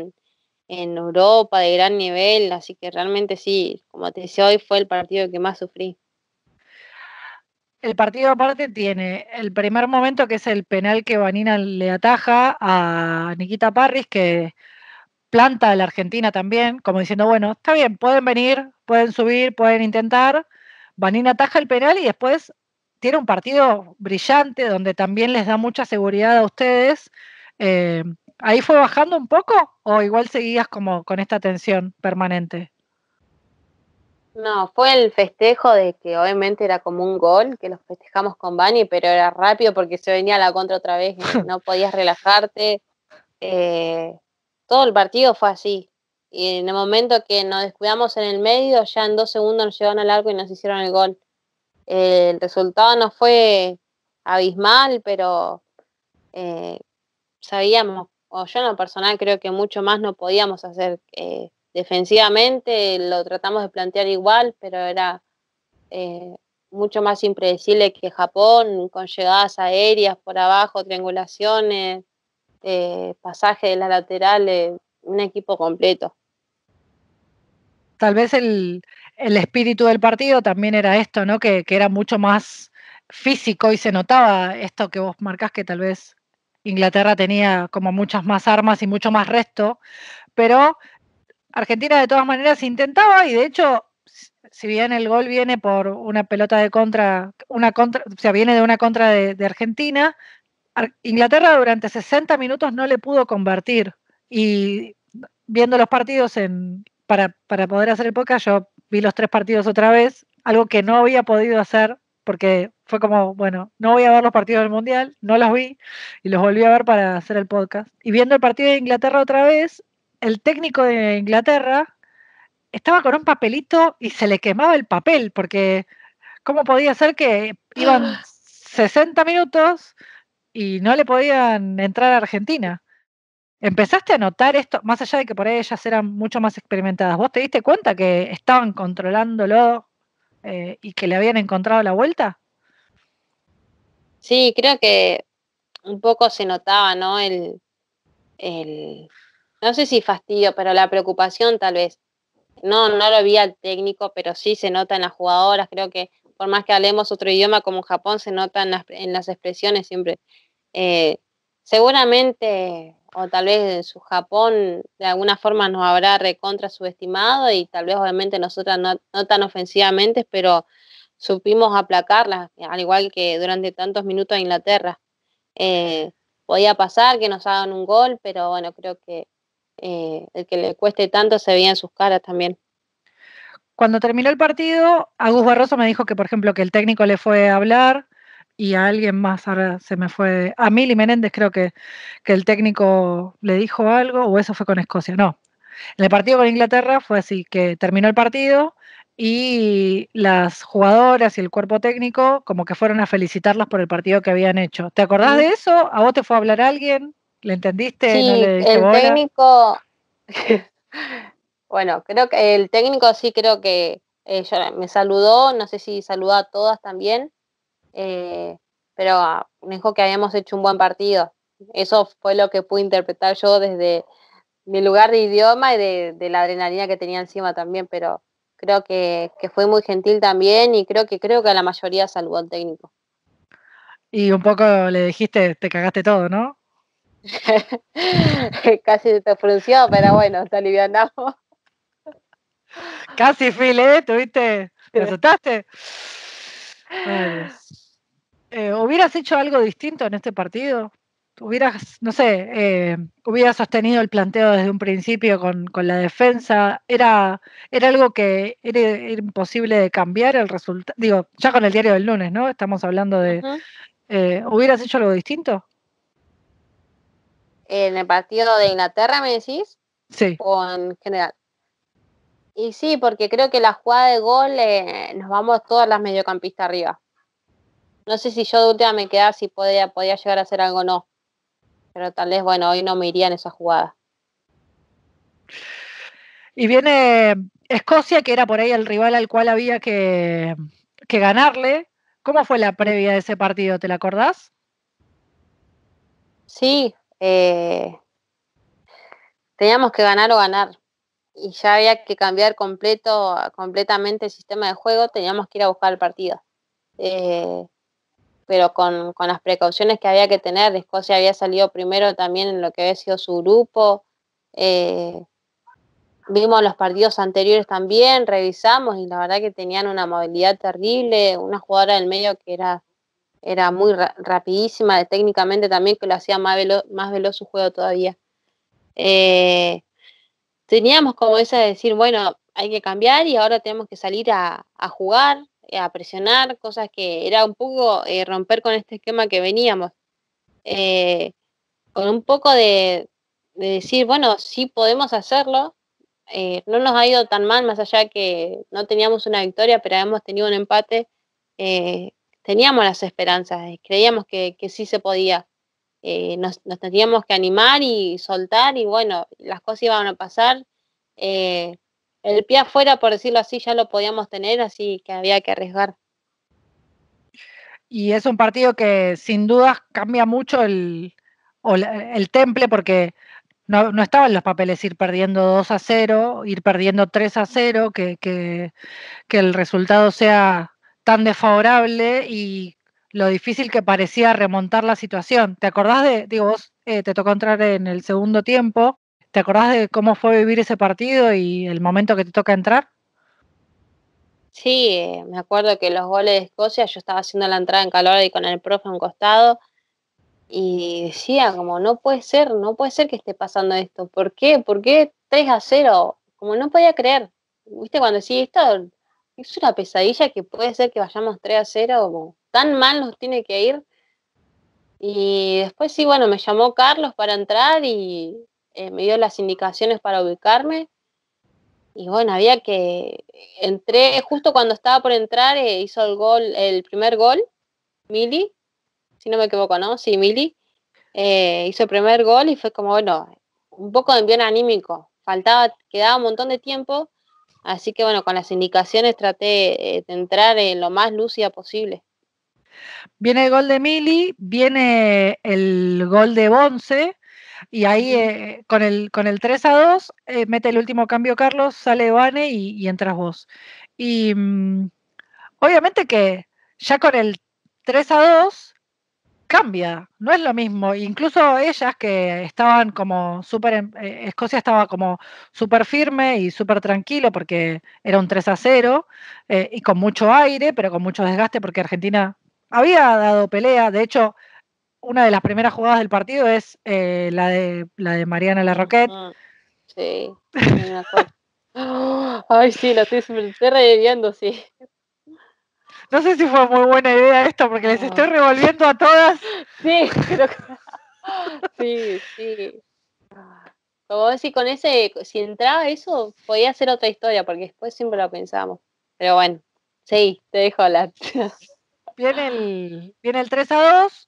en Europa de gran nivel, así que realmente sí, como te decía hoy, fue el partido que más sufrí. El partido aparte tiene el primer momento que es el penal que Vanina le ataja a Nikita Parris, que planta a la Argentina también, como diciendo, bueno, está bien, pueden venir, pueden subir, pueden intentar. Vanina ataja el penal y después tiene un partido brillante donde también les da mucha seguridad a ustedes. Eh, ¿Ahí fue bajando un poco o igual seguías como con esta tensión permanente? No, fue el festejo de que obviamente era como un gol, que lo festejamos con Bani, pero era rápido porque se venía la contra otra vez, no podías relajarte. eh, Todo el partido fue así. Y en el momento que nos descuidamos en el medio, ya en 2 segundos nos llevaron al arco y nos hicieron el gol. El resultado no fue abismal, pero eh, sabíamos, o yo en lo personal creo que mucho más no podíamos hacer. Defensivamente lo tratamos de plantear igual, pero era eh, mucho más impredecible que Japón, con llegadas aéreas por abajo, triangulaciones, pasaje de las laterales, un equipo completo. Tal vez el espíritu del partido también era esto, ¿no? Que era mucho más físico y se notaba esto que vos marcás, que tal vez Inglaterra tenía como muchas más armas y mucho más resto, pero Argentina de todas maneras intentaba y de hecho, si bien el gol viene por una pelota de contra, o sea, viene de una contra de Argentina, Inglaterra durante 60 minutos no le pudo convertir y viendo los partidos para poder hacer el podcast, yo vi los 3 partidos otra vez, algo que no había podido hacer porque fue como, bueno, no voy a ver los partidos del Mundial, no los vi y los volví a ver para hacer el podcast. Y viendo el partido de Inglaterra otra vez, el técnico de Inglaterra estaba con un papelito y se le quemaba el papel, porque ¿cómo podía ser que iban 60 minutos y no le podían entrar a Argentina? ¿Empezaste a notar esto, más allá de que por ahí ellas eran mucho más experimentadas? ¿Vos te diste cuenta que estaban controlándolo y que le habían encontrado la vuelta? Sí, creo que un poco se notaba, ¿no? No sé si fastidio, pero la preocupación tal vez. No lo vi al técnico, pero sí se nota en las jugadoras. Creo que por más que hablemos otro idioma como Japón, se nota en las expresiones siempre. Eh, Seguramente, o tal vez en su Japón de alguna forma nos habrá recontra subestimado y tal vez obviamente nosotras no tan ofensivamente, pero supimos aplacarlas, al igual que durante tantos minutos a Inglaterra. Eh, Podía pasar que nos hagan un gol, pero bueno, creo que el que le cueste tanto se veía en sus caras también. Cuando terminó el partido, Agus Barroso me dijo que, por ejemplo, que el técnico le fue a hablar y a alguien más, ahora se me fue, a Mili Menéndez creo que el técnico le dijo algo, o eso fue con Escocia, no. En el partido con Inglaterra fue así, que terminó el partido y las jugadoras y el cuerpo técnico como que fueron a felicitarlas por el partido que habían hecho. ¿Te acordás de eso? ¿A vos te fue a hablar alguien? ¿Le entendiste? ¿No Sí, le diste el bola? técnico, bueno, creo que el técnico sí creo que me saludó, no sé si saludó a todas también, eh, pero me dijo que habíamos hecho un buen partido. Eso fue lo que pude interpretar yo desde mi lugar de idioma y de la adrenalina que tenía encima también, pero creo que fue muy gentil también y creo que a la mayoría saludó al técnico. Y un poco le dijiste, te cagaste todo, ¿no? Casi te frunció, pero bueno, te alivianamos. Casi, Phil, ¿eh? ¿Tuviste? ¿Te asustaste? Ay, Dios. ¿Hubieras hecho algo distinto en este partido? ¿Hubieras, no sé, hubieras sostenido el planteo desde un principio con la defensa? ¿Era algo que era imposible de cambiar el resultado? Digo, ya con el diario del lunes, ¿no? Estamos hablando de... Ujú. ¿Hubieras hecho algo distinto? En el partido de Inglaterra, ¿me decís? Sí. ¿O en general? Y sí, porque creo que la jugada de gol nos vamos todas las mediocampistas arriba. No sé si yo de última me quedaba si podía llegar a hacer algo o no. Pero tal vez, bueno, hoy no me iría en esa jugada. Y viene Escocia, que era por ahí el rival al cual había que ganarle. ¿Cómo fue la Mm. previa de ese partido? ¿Te la acordás? Sí, teníamos que ganar o ganar. Y ya había que cambiar completamente el sistema de juego. Teníamos que ir a buscar el partido. Eh, pero con las precauciones que había que tener. Escocia había salido primero también en lo que había sido su grupo. Eh, Vimos los partidos anteriores también, revisamos y la verdad que tenían una movilidad terrible, una jugadora del medio que era muy rapidísima, técnicamente también que lo hacía más veloz su juego todavía. Teníamos como esa de decir, bueno, hay que cambiar y ahora tenemos que salir a jugar, a presionar, cosas que era un poco romper con este esquema que veníamos. Eh, con un poco de decir, bueno, sí podemos hacerlo. No nos ha ido tan mal, más allá que no teníamos una victoria, pero hemos tenido un empate. eh, Teníamos las esperanzas, creíamos que sí se podía. Nos teníamos que animar y soltar, y bueno, las cosas iban a pasar. Eh, el pie afuera, por decirlo así, ya lo podíamos tener, así que había que arriesgar. Y es un partido que sin dudas cambia mucho el temple porque no estaban los papeles ir perdiendo 2-0, ir perdiendo 3-0, que el resultado sea tan desfavorable y lo difícil que parecía remontar la situación. ¿Te acordás digo, vos te tocó entrar en el segundo tiempo, ¿te acordás de cómo fue vivir ese partido y el momento que te toca entrar? Sí, me acuerdo que los goles de Escocia, yo estaba haciendo la entrada en calor y con el profe a un costado, y decía como, no puede ser que esté pasando esto. ¿Por qué? ¿Por qué 3-0? Como no podía creer. ¿Viste? Cuando decía esto, es una pesadilla que puede ser que vayamos 3-0, como tan mal nos tiene que ir. Y después sí, bueno, me llamó Carlos para entrar y me dio las indicaciones para ubicarme. Y bueno, había que... Entré, justo cuando estaba por entrar, hizo el primer gol, Mili, si no me equivoco, ¿no? Sí, Mili. Hizo el primer gol y fue como, bueno, un poco de envión anímico. Quedaba un montón de tiempo, así que bueno, con las indicaciones traté de entrar en lo más lúcida posible. Viene el gol de Mili, viene el gol de Bonce, y ahí con el 3-2 mete el último cambio Carlos, sale Vane y entras vos. Y obviamente que ya con el 3-2 cambia, no es lo mismo. Incluso ellas que estaban como súper, Escocia estaba como súper firme y súper tranquilo porque era un 3-0 y con mucho aire, pero con mucho desgaste porque Argentina había dado pelea. De hecho, una de las primeras jugadas del partido es la de Mariana Larroquette. Sí, sí, me acuerdo. Ay, sí, me estoy reviviendo, sí. No sé si fue muy buena idea esto porque les estoy revolviendo a todas. Sí, creo que... Sí, sí. Como decir, si entraba eso, podía ser otra historia, porque después siempre lo pensamos. Pero bueno, sí, te dejo hablar. Viene el 3-2,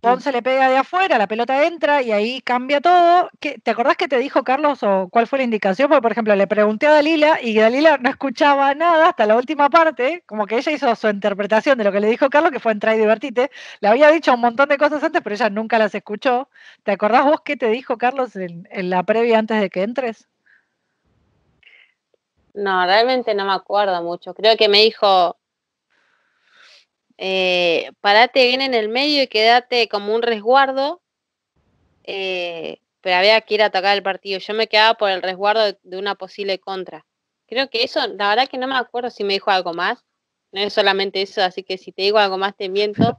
Ponce le pega de afuera, la pelota entra y ahí cambia todo. ¿Te acordás que te dijo Carlos o cuál fue la indicación? Porque, por ejemplo, le pregunté a Dalila y Dalila no escuchaba nada hasta la última parte, como que ella hizo su interpretación de lo que le dijo Carlos, que fue entrar y divertite. Le había dicho un montón de cosas antes, pero ella nunca las escuchó. ¿Te acordás vos qué te dijo Carlos en la previa antes de que entres? No, realmente no me acuerdo mucho. Creo que me dijo, parate bien en el medio y quédate como un resguardo, pero había que ir a atacar el partido. Yo me quedaba por el resguardo de una posible contra. Creo que eso, la verdad que no me acuerdo si me dijo algo más. No es solamente eso, así que si te digo algo más te miento,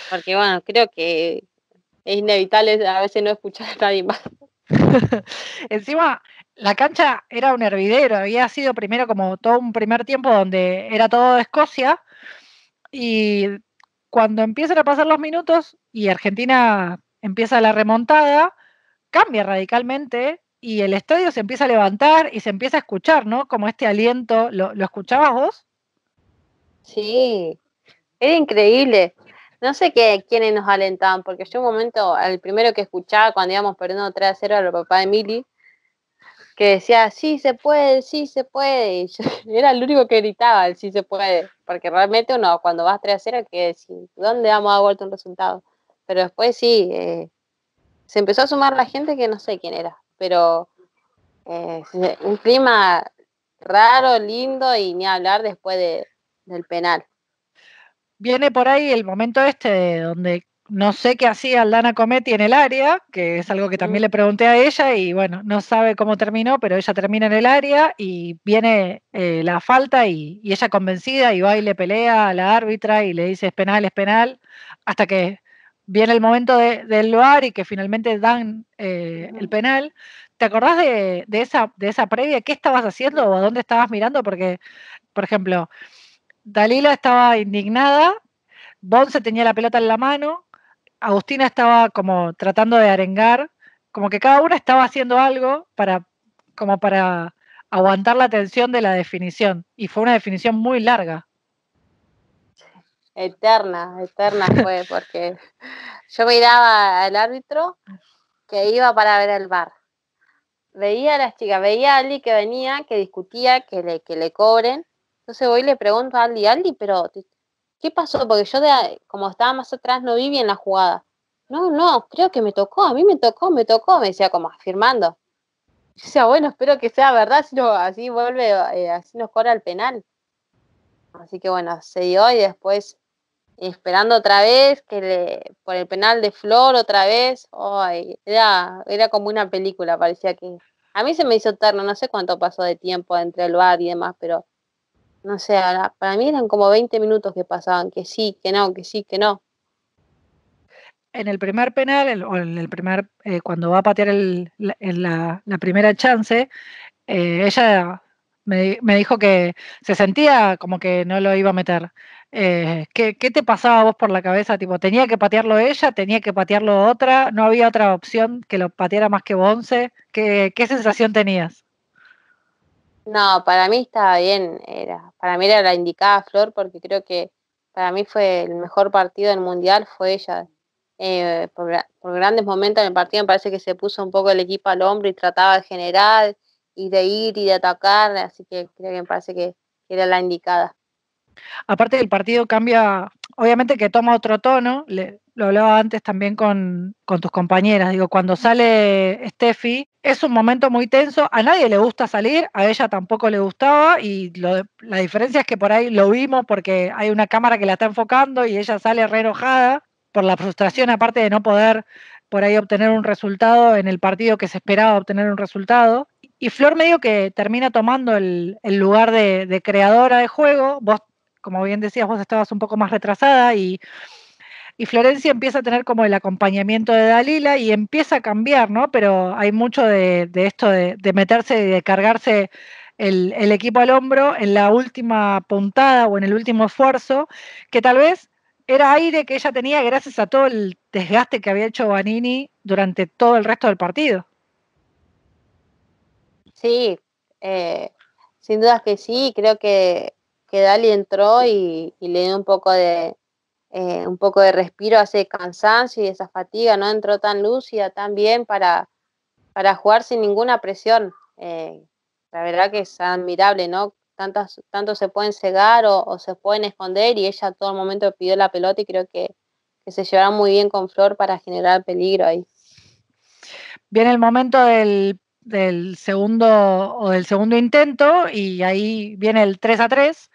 porque bueno, creo que es inevitable a veces no escuchar a nadie más. Encima, la cancha era un hervidero, había sido primero como todo un primer tiempo donde era todo de Escocia, y cuando empiezan a pasar los minutos y Argentina empieza la remontada, cambia radicalmente y el estadio se empieza a levantar y se empieza a escuchar, ¿no? Como este aliento, ¿lo escuchabas vos? Sí, era increíble. No sé quiénes nos alentaban, porque yo un momento, el primero que escuchaba cuando íbamos perdiendo 3-0 era el papá de Mili, que decía, sí se puede, sí se puede. Y yo, era el único que gritaba el sí se puede, porque realmente uno cuando vas 3-0 hay que decir, ¿dónde vamos a dar vuelta un resultado? Pero después sí, se empezó a sumar la gente que no sé quién era, pero un clima raro, lindo y ni hablar después del penal. Viene por ahí el momento este de donde no sé qué hacía Aldana Cometti en el área, que es algo que también le pregunté a ella y bueno, no sabe cómo terminó, pero ella termina en el área y viene la falta y ella convencida y va y le pelea a la árbitra y le dice es penal, hasta que viene el momento del VAR y que finalmente dan el penal. ¿Te acordás de esa previa? ¿Qué estabas haciendo o a dónde estabas mirando? Porque, por ejemplo, Dalila estaba indignada, Bonce tenía la pelota en la mano, Agustina estaba como tratando de arengar, como que cada una estaba haciendo algo como para aguantar la tensión de la definición. Y fue una definición muy larga. Eterna, eterna fue, porque yo miraba al árbitro que iba para ver el VAR. Veía a las chicas, veía a Aldi que venía, que discutía, que le cobren. Entonces voy y le pregunto a Aldi, pero ¿qué pasó? Porque yo como estaba más atrás no vi bien la jugada. No, creo que me tocó, a mí me tocó, me decía como afirmando. Yo decía, bueno, espero que sea verdad, si no, así vuelve, así nos cobra el penal. Así que bueno, se dio y después esperando otra vez, por el penal de Flor otra vez. Ay, era como una película, parecía que... A mí se me hizo eterno, no sé cuánto pasó de tiempo entre el bar y demás, pero no sé, para mí eran como 20 minutos que pasaban, que sí, que no, que sí, que no. en el primer penal, o en el primer, cuando va a patear la primera chance, ella me dijo que se sentía como que no lo iba a meter. ¿Qué te pasaba a vos por la cabeza? Tipo, ¿tenía que patearlo ella? ¿Tenía que patearlo otra? ¿No había otra opción que lo pateara más que Bonce? ¿Qué sensación tenías? No, para mí estaba bien, para mí era la indicada Flor, porque creo que para mí fue el mejor partido del Mundial, fue ella. Por grandes momentos en el partido me parece que se puso un poco el equipo al hombro y trataba de generar y de ir y de atacar, así que creo que me parece que era la indicada. Aparte el partido cambia, obviamente que toma otro tono, lo hablaba antes también con tus compañeras, digo, cuando sale Steffi, es un momento muy tenso, a nadie le gusta salir, a ella tampoco le gustaba, y la diferencia es que por ahí lo vimos porque hay una cámara que la está enfocando y ella sale re enojada por la frustración, aparte de no poder por ahí obtener un resultado en el partido que se esperaba obtener un resultado. Y Flor medio que termina tomando el lugar de creadora de juego. Vos, como bien decías, vos estabas un poco más retrasada y Florencia empieza a tener como el acompañamiento de Dalila y empieza a cambiar, ¿no? Pero hay mucho de esto de meterse y de cargarse el equipo al hombro en la última puntada o en el último esfuerzo, que tal vez era aire que ella tenía gracias a todo el desgaste que había hecho Vanini durante todo el resto del partido. Sí, sin dudas que sí, creo que Dali entró y le dio un poco de respiro a ese cansancio y esa fatiga, no entró tan lúcida, tan bien para jugar sin ninguna presión. La verdad que es admirable, ¿no? Tanto se pueden cegar o se pueden esconder y ella a todo el momento pidió la pelota y creo que se llevaron muy bien con Flor para generar peligro ahí. Viene el momento del segundo intento y ahí viene el 3-3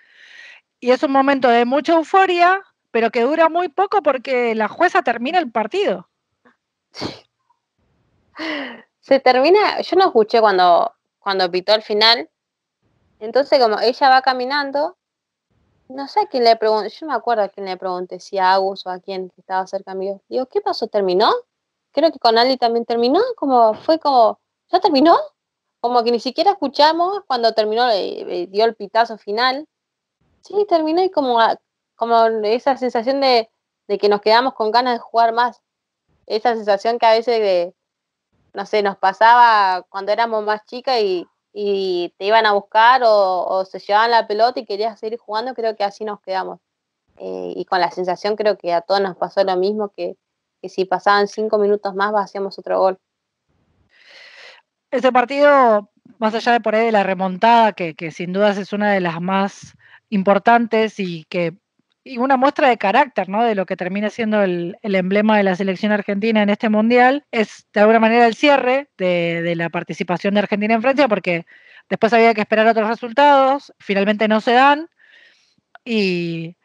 y es un momento de mucha euforia, pero que dura muy poco porque la jueza termina el partido. Se termina, yo no escuché cuando pitó al final, entonces como ella va caminando, no sé a quién le pregunté, yo no me acuerdo a quién le pregunté, si a Agus o a quién que estaba cerca mío. Digo, ¿qué pasó? ¿Terminó? Creo que con Ali también terminó, ¿ya terminó? Como que ni siquiera escuchamos cuando terminó, dio el pitazo final. Sí, terminó y como esa sensación de que nos quedamos con ganas de jugar más. Esa sensación que a veces no sé, nos pasaba cuando éramos más chicas y te iban a buscar o se llevaban la pelota y querías seguir jugando, creo que así nos quedamos. Y con la sensación creo que a todos nos pasó lo mismo, que si pasaban 5 minutos más hacíamos otro gol. Ese partido, más allá de por ahí de la remontada, que sin dudas es una de las más importantes y una muestra de carácter, ¿no? De lo que termina siendo el emblema de la selección argentina en este mundial, es de alguna manera el cierre de la participación de Argentina en Francia, porque después había que esperar otros resultados, finalmente no se dan, y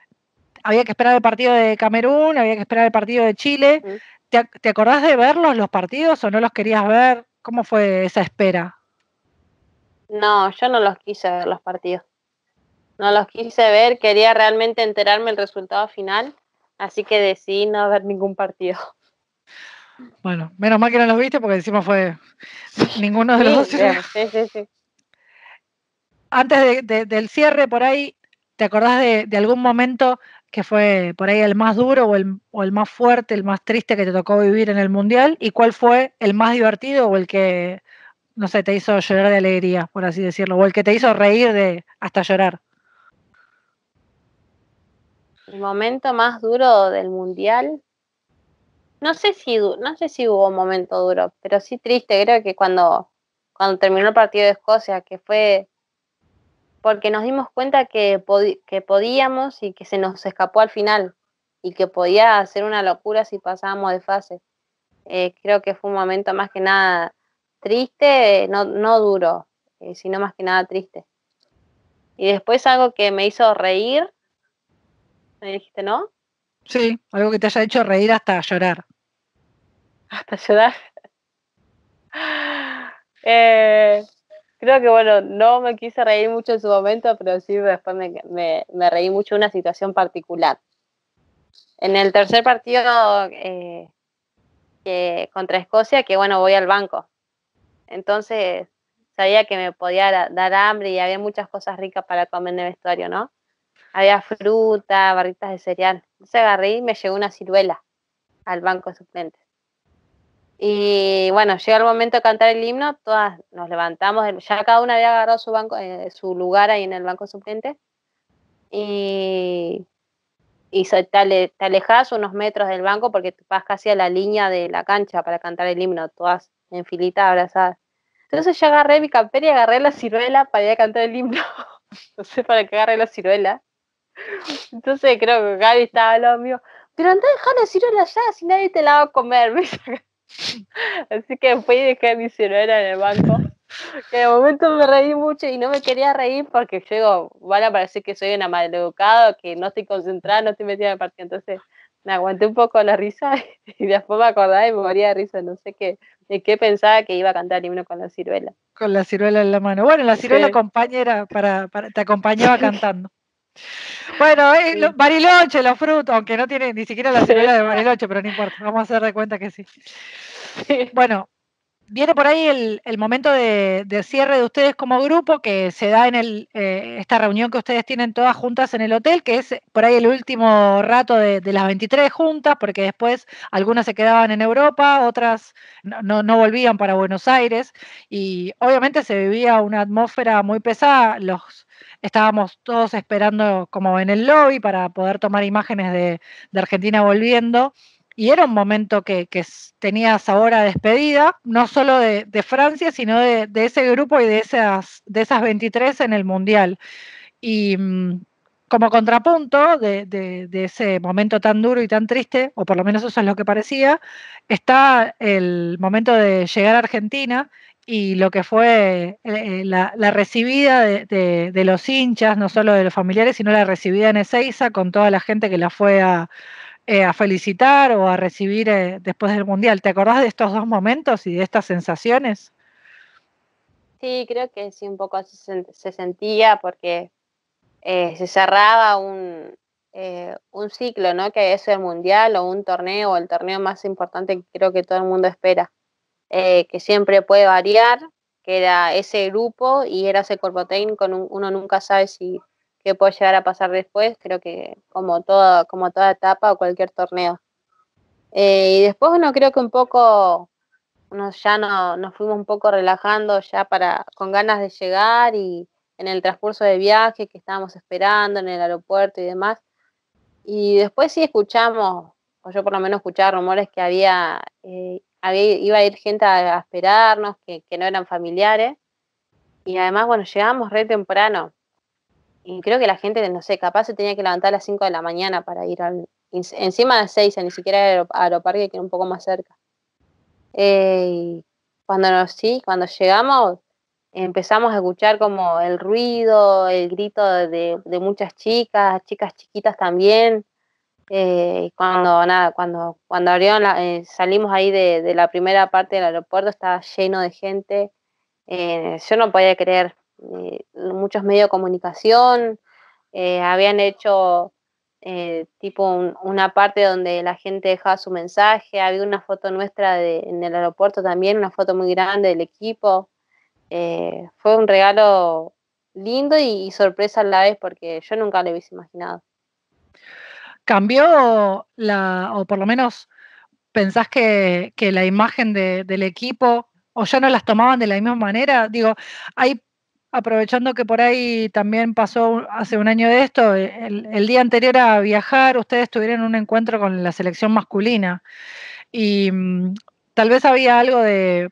había que esperar el partido de Camerún, había que esperar el partido de Chile. ¿Mm? ¿Te acordás de verlos los partidos o no los querías ver? ¿Cómo fue esa espera? No, yo no los quise ver los partidos. No los quise ver, quería realmente enterarme el resultado final, así que decidí no ver ningún partido. Bueno, menos mal que no los viste porque encima fue ninguno de los dos. Sí, sí, sí, sí. Antes del cierre, por ahí, ¿te acordás de algún momento que fue por ahí el más duro o el más fuerte, el más triste que te tocó vivir en el Mundial? ¿Y cuál fue el más divertido o el que, no sé, te hizo llorar de alegría, por así decirlo? O el que te hizo reír hasta llorar. El momento más duro del mundial, no sé si hubo un momento duro, pero sí triste, creo que cuando terminó el partido de Escocia, que fue porque nos dimos cuenta que podíamos y que se nos escapó al final y que podía ser una locura si pasábamos de fase. Creo que fue un momento más que nada triste, no duro, sino más que nada triste. Y después algo que me hizo reír, me dijiste, ¿no? Sí, algo que te haya hecho reír hasta llorar. Hasta llorar. Eh, Creo que bueno, no me quise reír mucho en su momento, pero sí después me reí mucho de una situación particular. En el tercer partido que contra Escocia, que bueno, voy al banco. Entonces sabía que me podía dar hambre y había muchas cosas ricas para comer en el vestuario, ¿no? Había fruta, barritas de cereal. Entonces agarré y me llegó una ciruela al banco de suplentes. Y bueno, llega el momento de cantar el himno, todas nos levantamos, ya cada una había agarrado su banco, su lugar ahí en el banco suplente, y, te alejas unos metros del banco porque vas casi a la línea de la cancha para cantar el himno, todas en filita abrazadas. Entonces yo agarré mi campera y agarré la ciruela para ir a cantar el himno. No sé para qué agarré la ciruela. Entonces creo que Gaby estaba al lado mío, pero anda a dejar la ciruela allá, si nadie te la va a comer. Así que fui y dejé mi ciruela en el banco. Que de momento me reí mucho y no me quería reír porque yo digo, van a parecer que soy una maleducada, que no estoy concentrada, no estoy metida en el partido. Entonces me aguanté un poco la risa y después me acordaba y me moría de risa. No sé qué, de qué pensaba que iba a cantar el himno con la ciruela. Con la ciruela en la mano. Bueno, la ciruela Sí. compañera te acompañaba cantando. Bueno, Sí. Bariloche, los frutos, aunque no tiene ni siquiera la ciruela de Bariloche, pero no importa, vamos a hacer de cuenta que sí. Sí. Bueno, viene por ahí el momento de cierre de ustedes como grupo, que se da en esta reunión que ustedes tienen todas juntas en el hotel, que es por ahí el último rato de las 23 juntas, porque después algunas se quedaban en Europa, otras no volvían para Buenos Aires, y obviamente se vivía una atmósfera muy pesada. Estábamos todos esperando como en el lobby para poder tomar imágenes de Argentina volviendo. Y era un momento que tenía sabor a despedida, no solo de Francia, sino de ese grupo y de esas 23 en el Mundial. Y como contrapunto de ese momento tan duro y tan triste, o por lo menos eso es lo que parecía, está el momento de llegar a Argentina y lo que fue la recibida de los hinchas, no solo de los familiares, sino la recibida en Ezeiza con toda la gente que la fue a felicitar o a recibir después del Mundial. ¿Te acordás de estos dos momentos y de estas sensaciones? Sí, creo que sí, un poco así se sentía porque se cerraba un ciclo, ¿no? Que es el mundial o un torneo, o el torneo más importante que creo que todo el mundo espera, que siempre puede variar, que era ese grupo y era ese cuerpo técnico, uno nunca sabe si qué puede llegar a pasar después, creo que como toda etapa o cualquier torneo. Y después, bueno, creo que un poco ya nos fuimos un poco relajando ya con ganas de llegar y en el transcurso de viaje que estábamos esperando en el aeropuerto y demás. Y después sí escuchamos, o yo por lo menos escuchaba rumores que iba a ir gente a esperarnos, que no eran familiares. Y además, bueno, llegamos re temprano. Y creo que la gente, no sé, capaz se tenía que levantar a las 5 de la mañana para ir encima de las 6, ni siquiera Aeroparque, que era un poco más cerca. Y cuando llegamos, empezamos a escuchar como el ruido, el grito de muchas chicas chiquitas también. Cuando abrieron salimos ahí de la primera parte del aeropuerto, estaba lleno de gente. Yo no podía creer, muchos medios de comunicación habían hecho tipo una parte donde la gente dejaba su mensaje, había una foto nuestra en el aeropuerto también, una foto muy grande del equipo. Fue un regalo lindo y sorpresa a la vez porque yo nunca lo hubiese imaginado. ¿Cambió o por lo menos pensás que la imagen del equipo, o ya no las tomaban de la misma manera? Digo, aprovechando que por ahí también pasó hace un año de esto, el día anterior a viajar, ustedes tuvieron un encuentro con la selección masculina y tal vez había algo de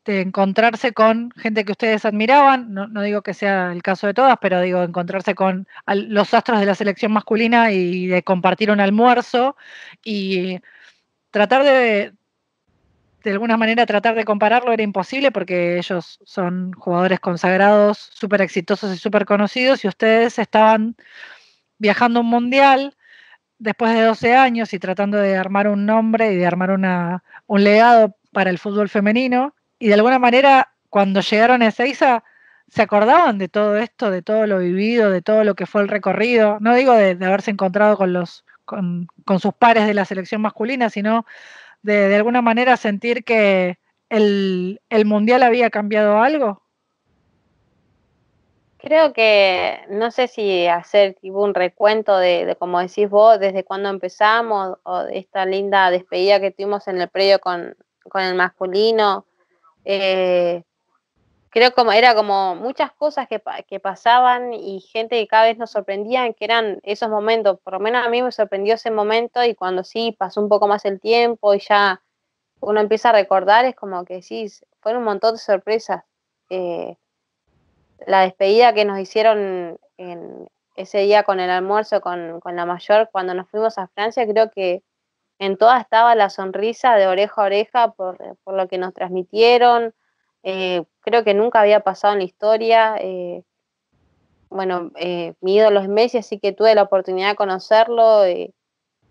encontrarse con gente que ustedes admiraban, no digo que sea el caso de todas, pero digo, encontrarse con los astros de la selección masculina y de compartir un almuerzo y tratar de alguna manera tratar de compararlo era imposible porque ellos son jugadores consagrados, súper exitosos y súper conocidos, y ustedes estaban viajando un mundial después de 12 años y tratando de armar un nombre y de armar un legado para el fútbol femenino, y de alguna manera cuando llegaron a Ezeiza se acordaban de todo esto, de todo lo vivido, de todo lo que fue el recorrido, no digo de haberse encontrado con sus pares de la selección masculina, sino de alguna manera sentir que el Mundial había cambiado algo? Creo que, no sé si hacer tipo un recuento de como decís vos, desde cuando empezamos, o de esta linda despedida que tuvimos en el predio con el masculino. Eh, Creo como era como muchas cosas que pasaban y gente que cada vez nos sorprendían, que eran esos momentos. Por lo menos a mí me sorprendió ese momento, y cuando sí pasó un poco más el tiempo y ya uno empieza a recordar, es como que sí, fueron un montón de sorpresas. Eh, la despedida que nos hicieron en ese día con el almuerzo con la mayor cuando nos fuimos a Francia, creo que en todas estaba la sonrisa de oreja a oreja por lo que nos transmitieron. Creo que nunca había pasado en la historia. Bueno, mi ídolo es Messi, así que tuve la oportunidad de conocerlo.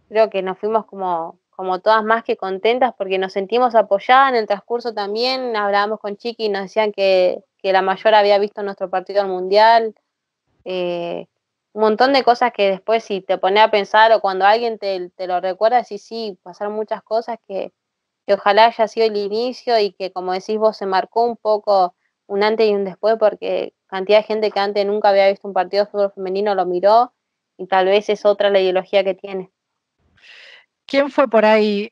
Creo que nos fuimos como todas más que contentas, porque nos sentimos apoyadas en el transcurso también. Hablábamos con Chiqui y nos decían que la mayor había visto nuestro partido al Mundial. Eh, un montón de cosas que después, si te pones a pensar, o cuando alguien te lo recuerda, sí, sí, pasaron muchas cosas que ojalá haya sido el inicio, y que, como decís vos, se marcó un poco un antes y un después, porque cantidad de gente que antes nunca había visto un partido de fútbol femenino lo miró, y tal vez es otra la ideología que tiene. ¿Quién fue por ahí,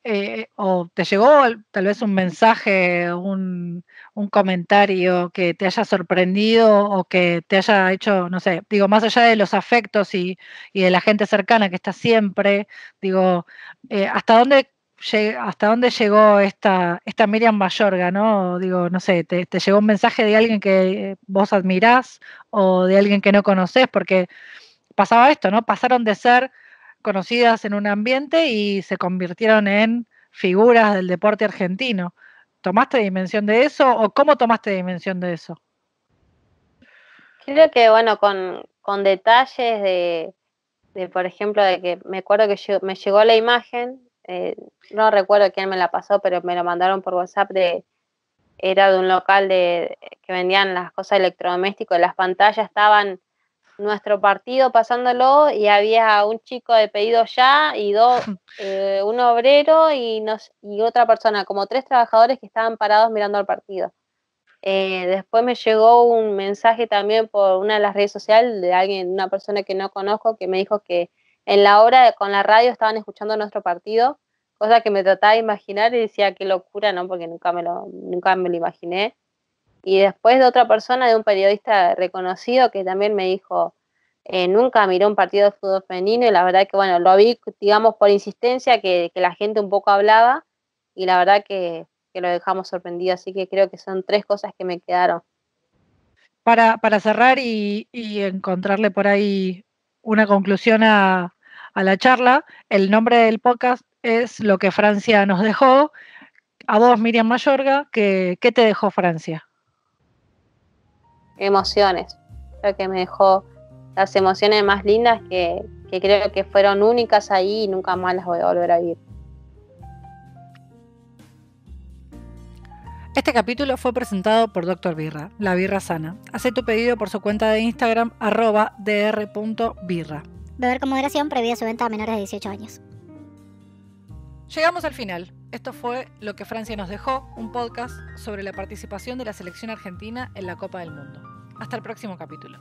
o te llegó tal vez un mensaje, un comentario que te haya sorprendido o que te haya hecho, no sé, digo, más allá de los afectos y de la gente cercana que está siempre, digo, hasta dónde llegó esta Miriam Mayorga, ¿no? Digo, no sé, te llegó un mensaje de alguien que vos admirás o de alguien que no conocés? Porque pasaba esto, ¿no? Pasaron de ser conocidas en un ambiente y se convirtieron en figuras del deporte argentino. ¿Tomaste dimensión de eso o cómo tomaste dimensión de eso? Creo que, bueno, con detalles por ejemplo, de que me acuerdo que me llegó la imagen, no recuerdo quién me la pasó, pero me lo mandaron por WhatsApp. Era de un local que vendían las cosas electrodomésticos. En las pantallas estaban nuestro partido pasándolo, y había un chico de pedido ya y un obrero y otra persona, como tres trabajadores que estaban parados mirando el partido. Después me llegó un mensaje también por una de las redes sociales de alguien, una persona que no conozco, que me dijo que en la hora con la radio estaban escuchando nuestro partido, cosa que me trataba de imaginar y decía qué locura, ¿no? Porque nunca me lo imaginé. Y después de otra persona, de un periodista reconocido, que también me dijo, nunca miré un partido de fútbol femenino, y la verdad que, bueno, lo vi, digamos, por insistencia, que la gente un poco hablaba, y la verdad que lo dejamos sorprendido. Así que creo que son tres cosas que me quedaron. Para cerrar y encontrarle por ahí una conclusión a la charla, el nombre del podcast es Lo que Francia nos dejó. A vos, Miriam Mayorga, ¿qué te dejó Francia? Emociones. Creo que me dejó las emociones más lindas, que creo que fueron únicas ahí y nunca más las voy a volver a vivir. Este capítulo fue presentado por Dr. Birra, la birra sana. Hacé tu pedido por su cuenta de Instagram @dr.birra. Beber con moderación, prohibida su venta a menores de 18 años. Llegamos al final. Esto fue Lo que Francia nos dejó, un podcast sobre la participación de la selección argentina en la Copa del Mundo. Hasta el próximo capítulo.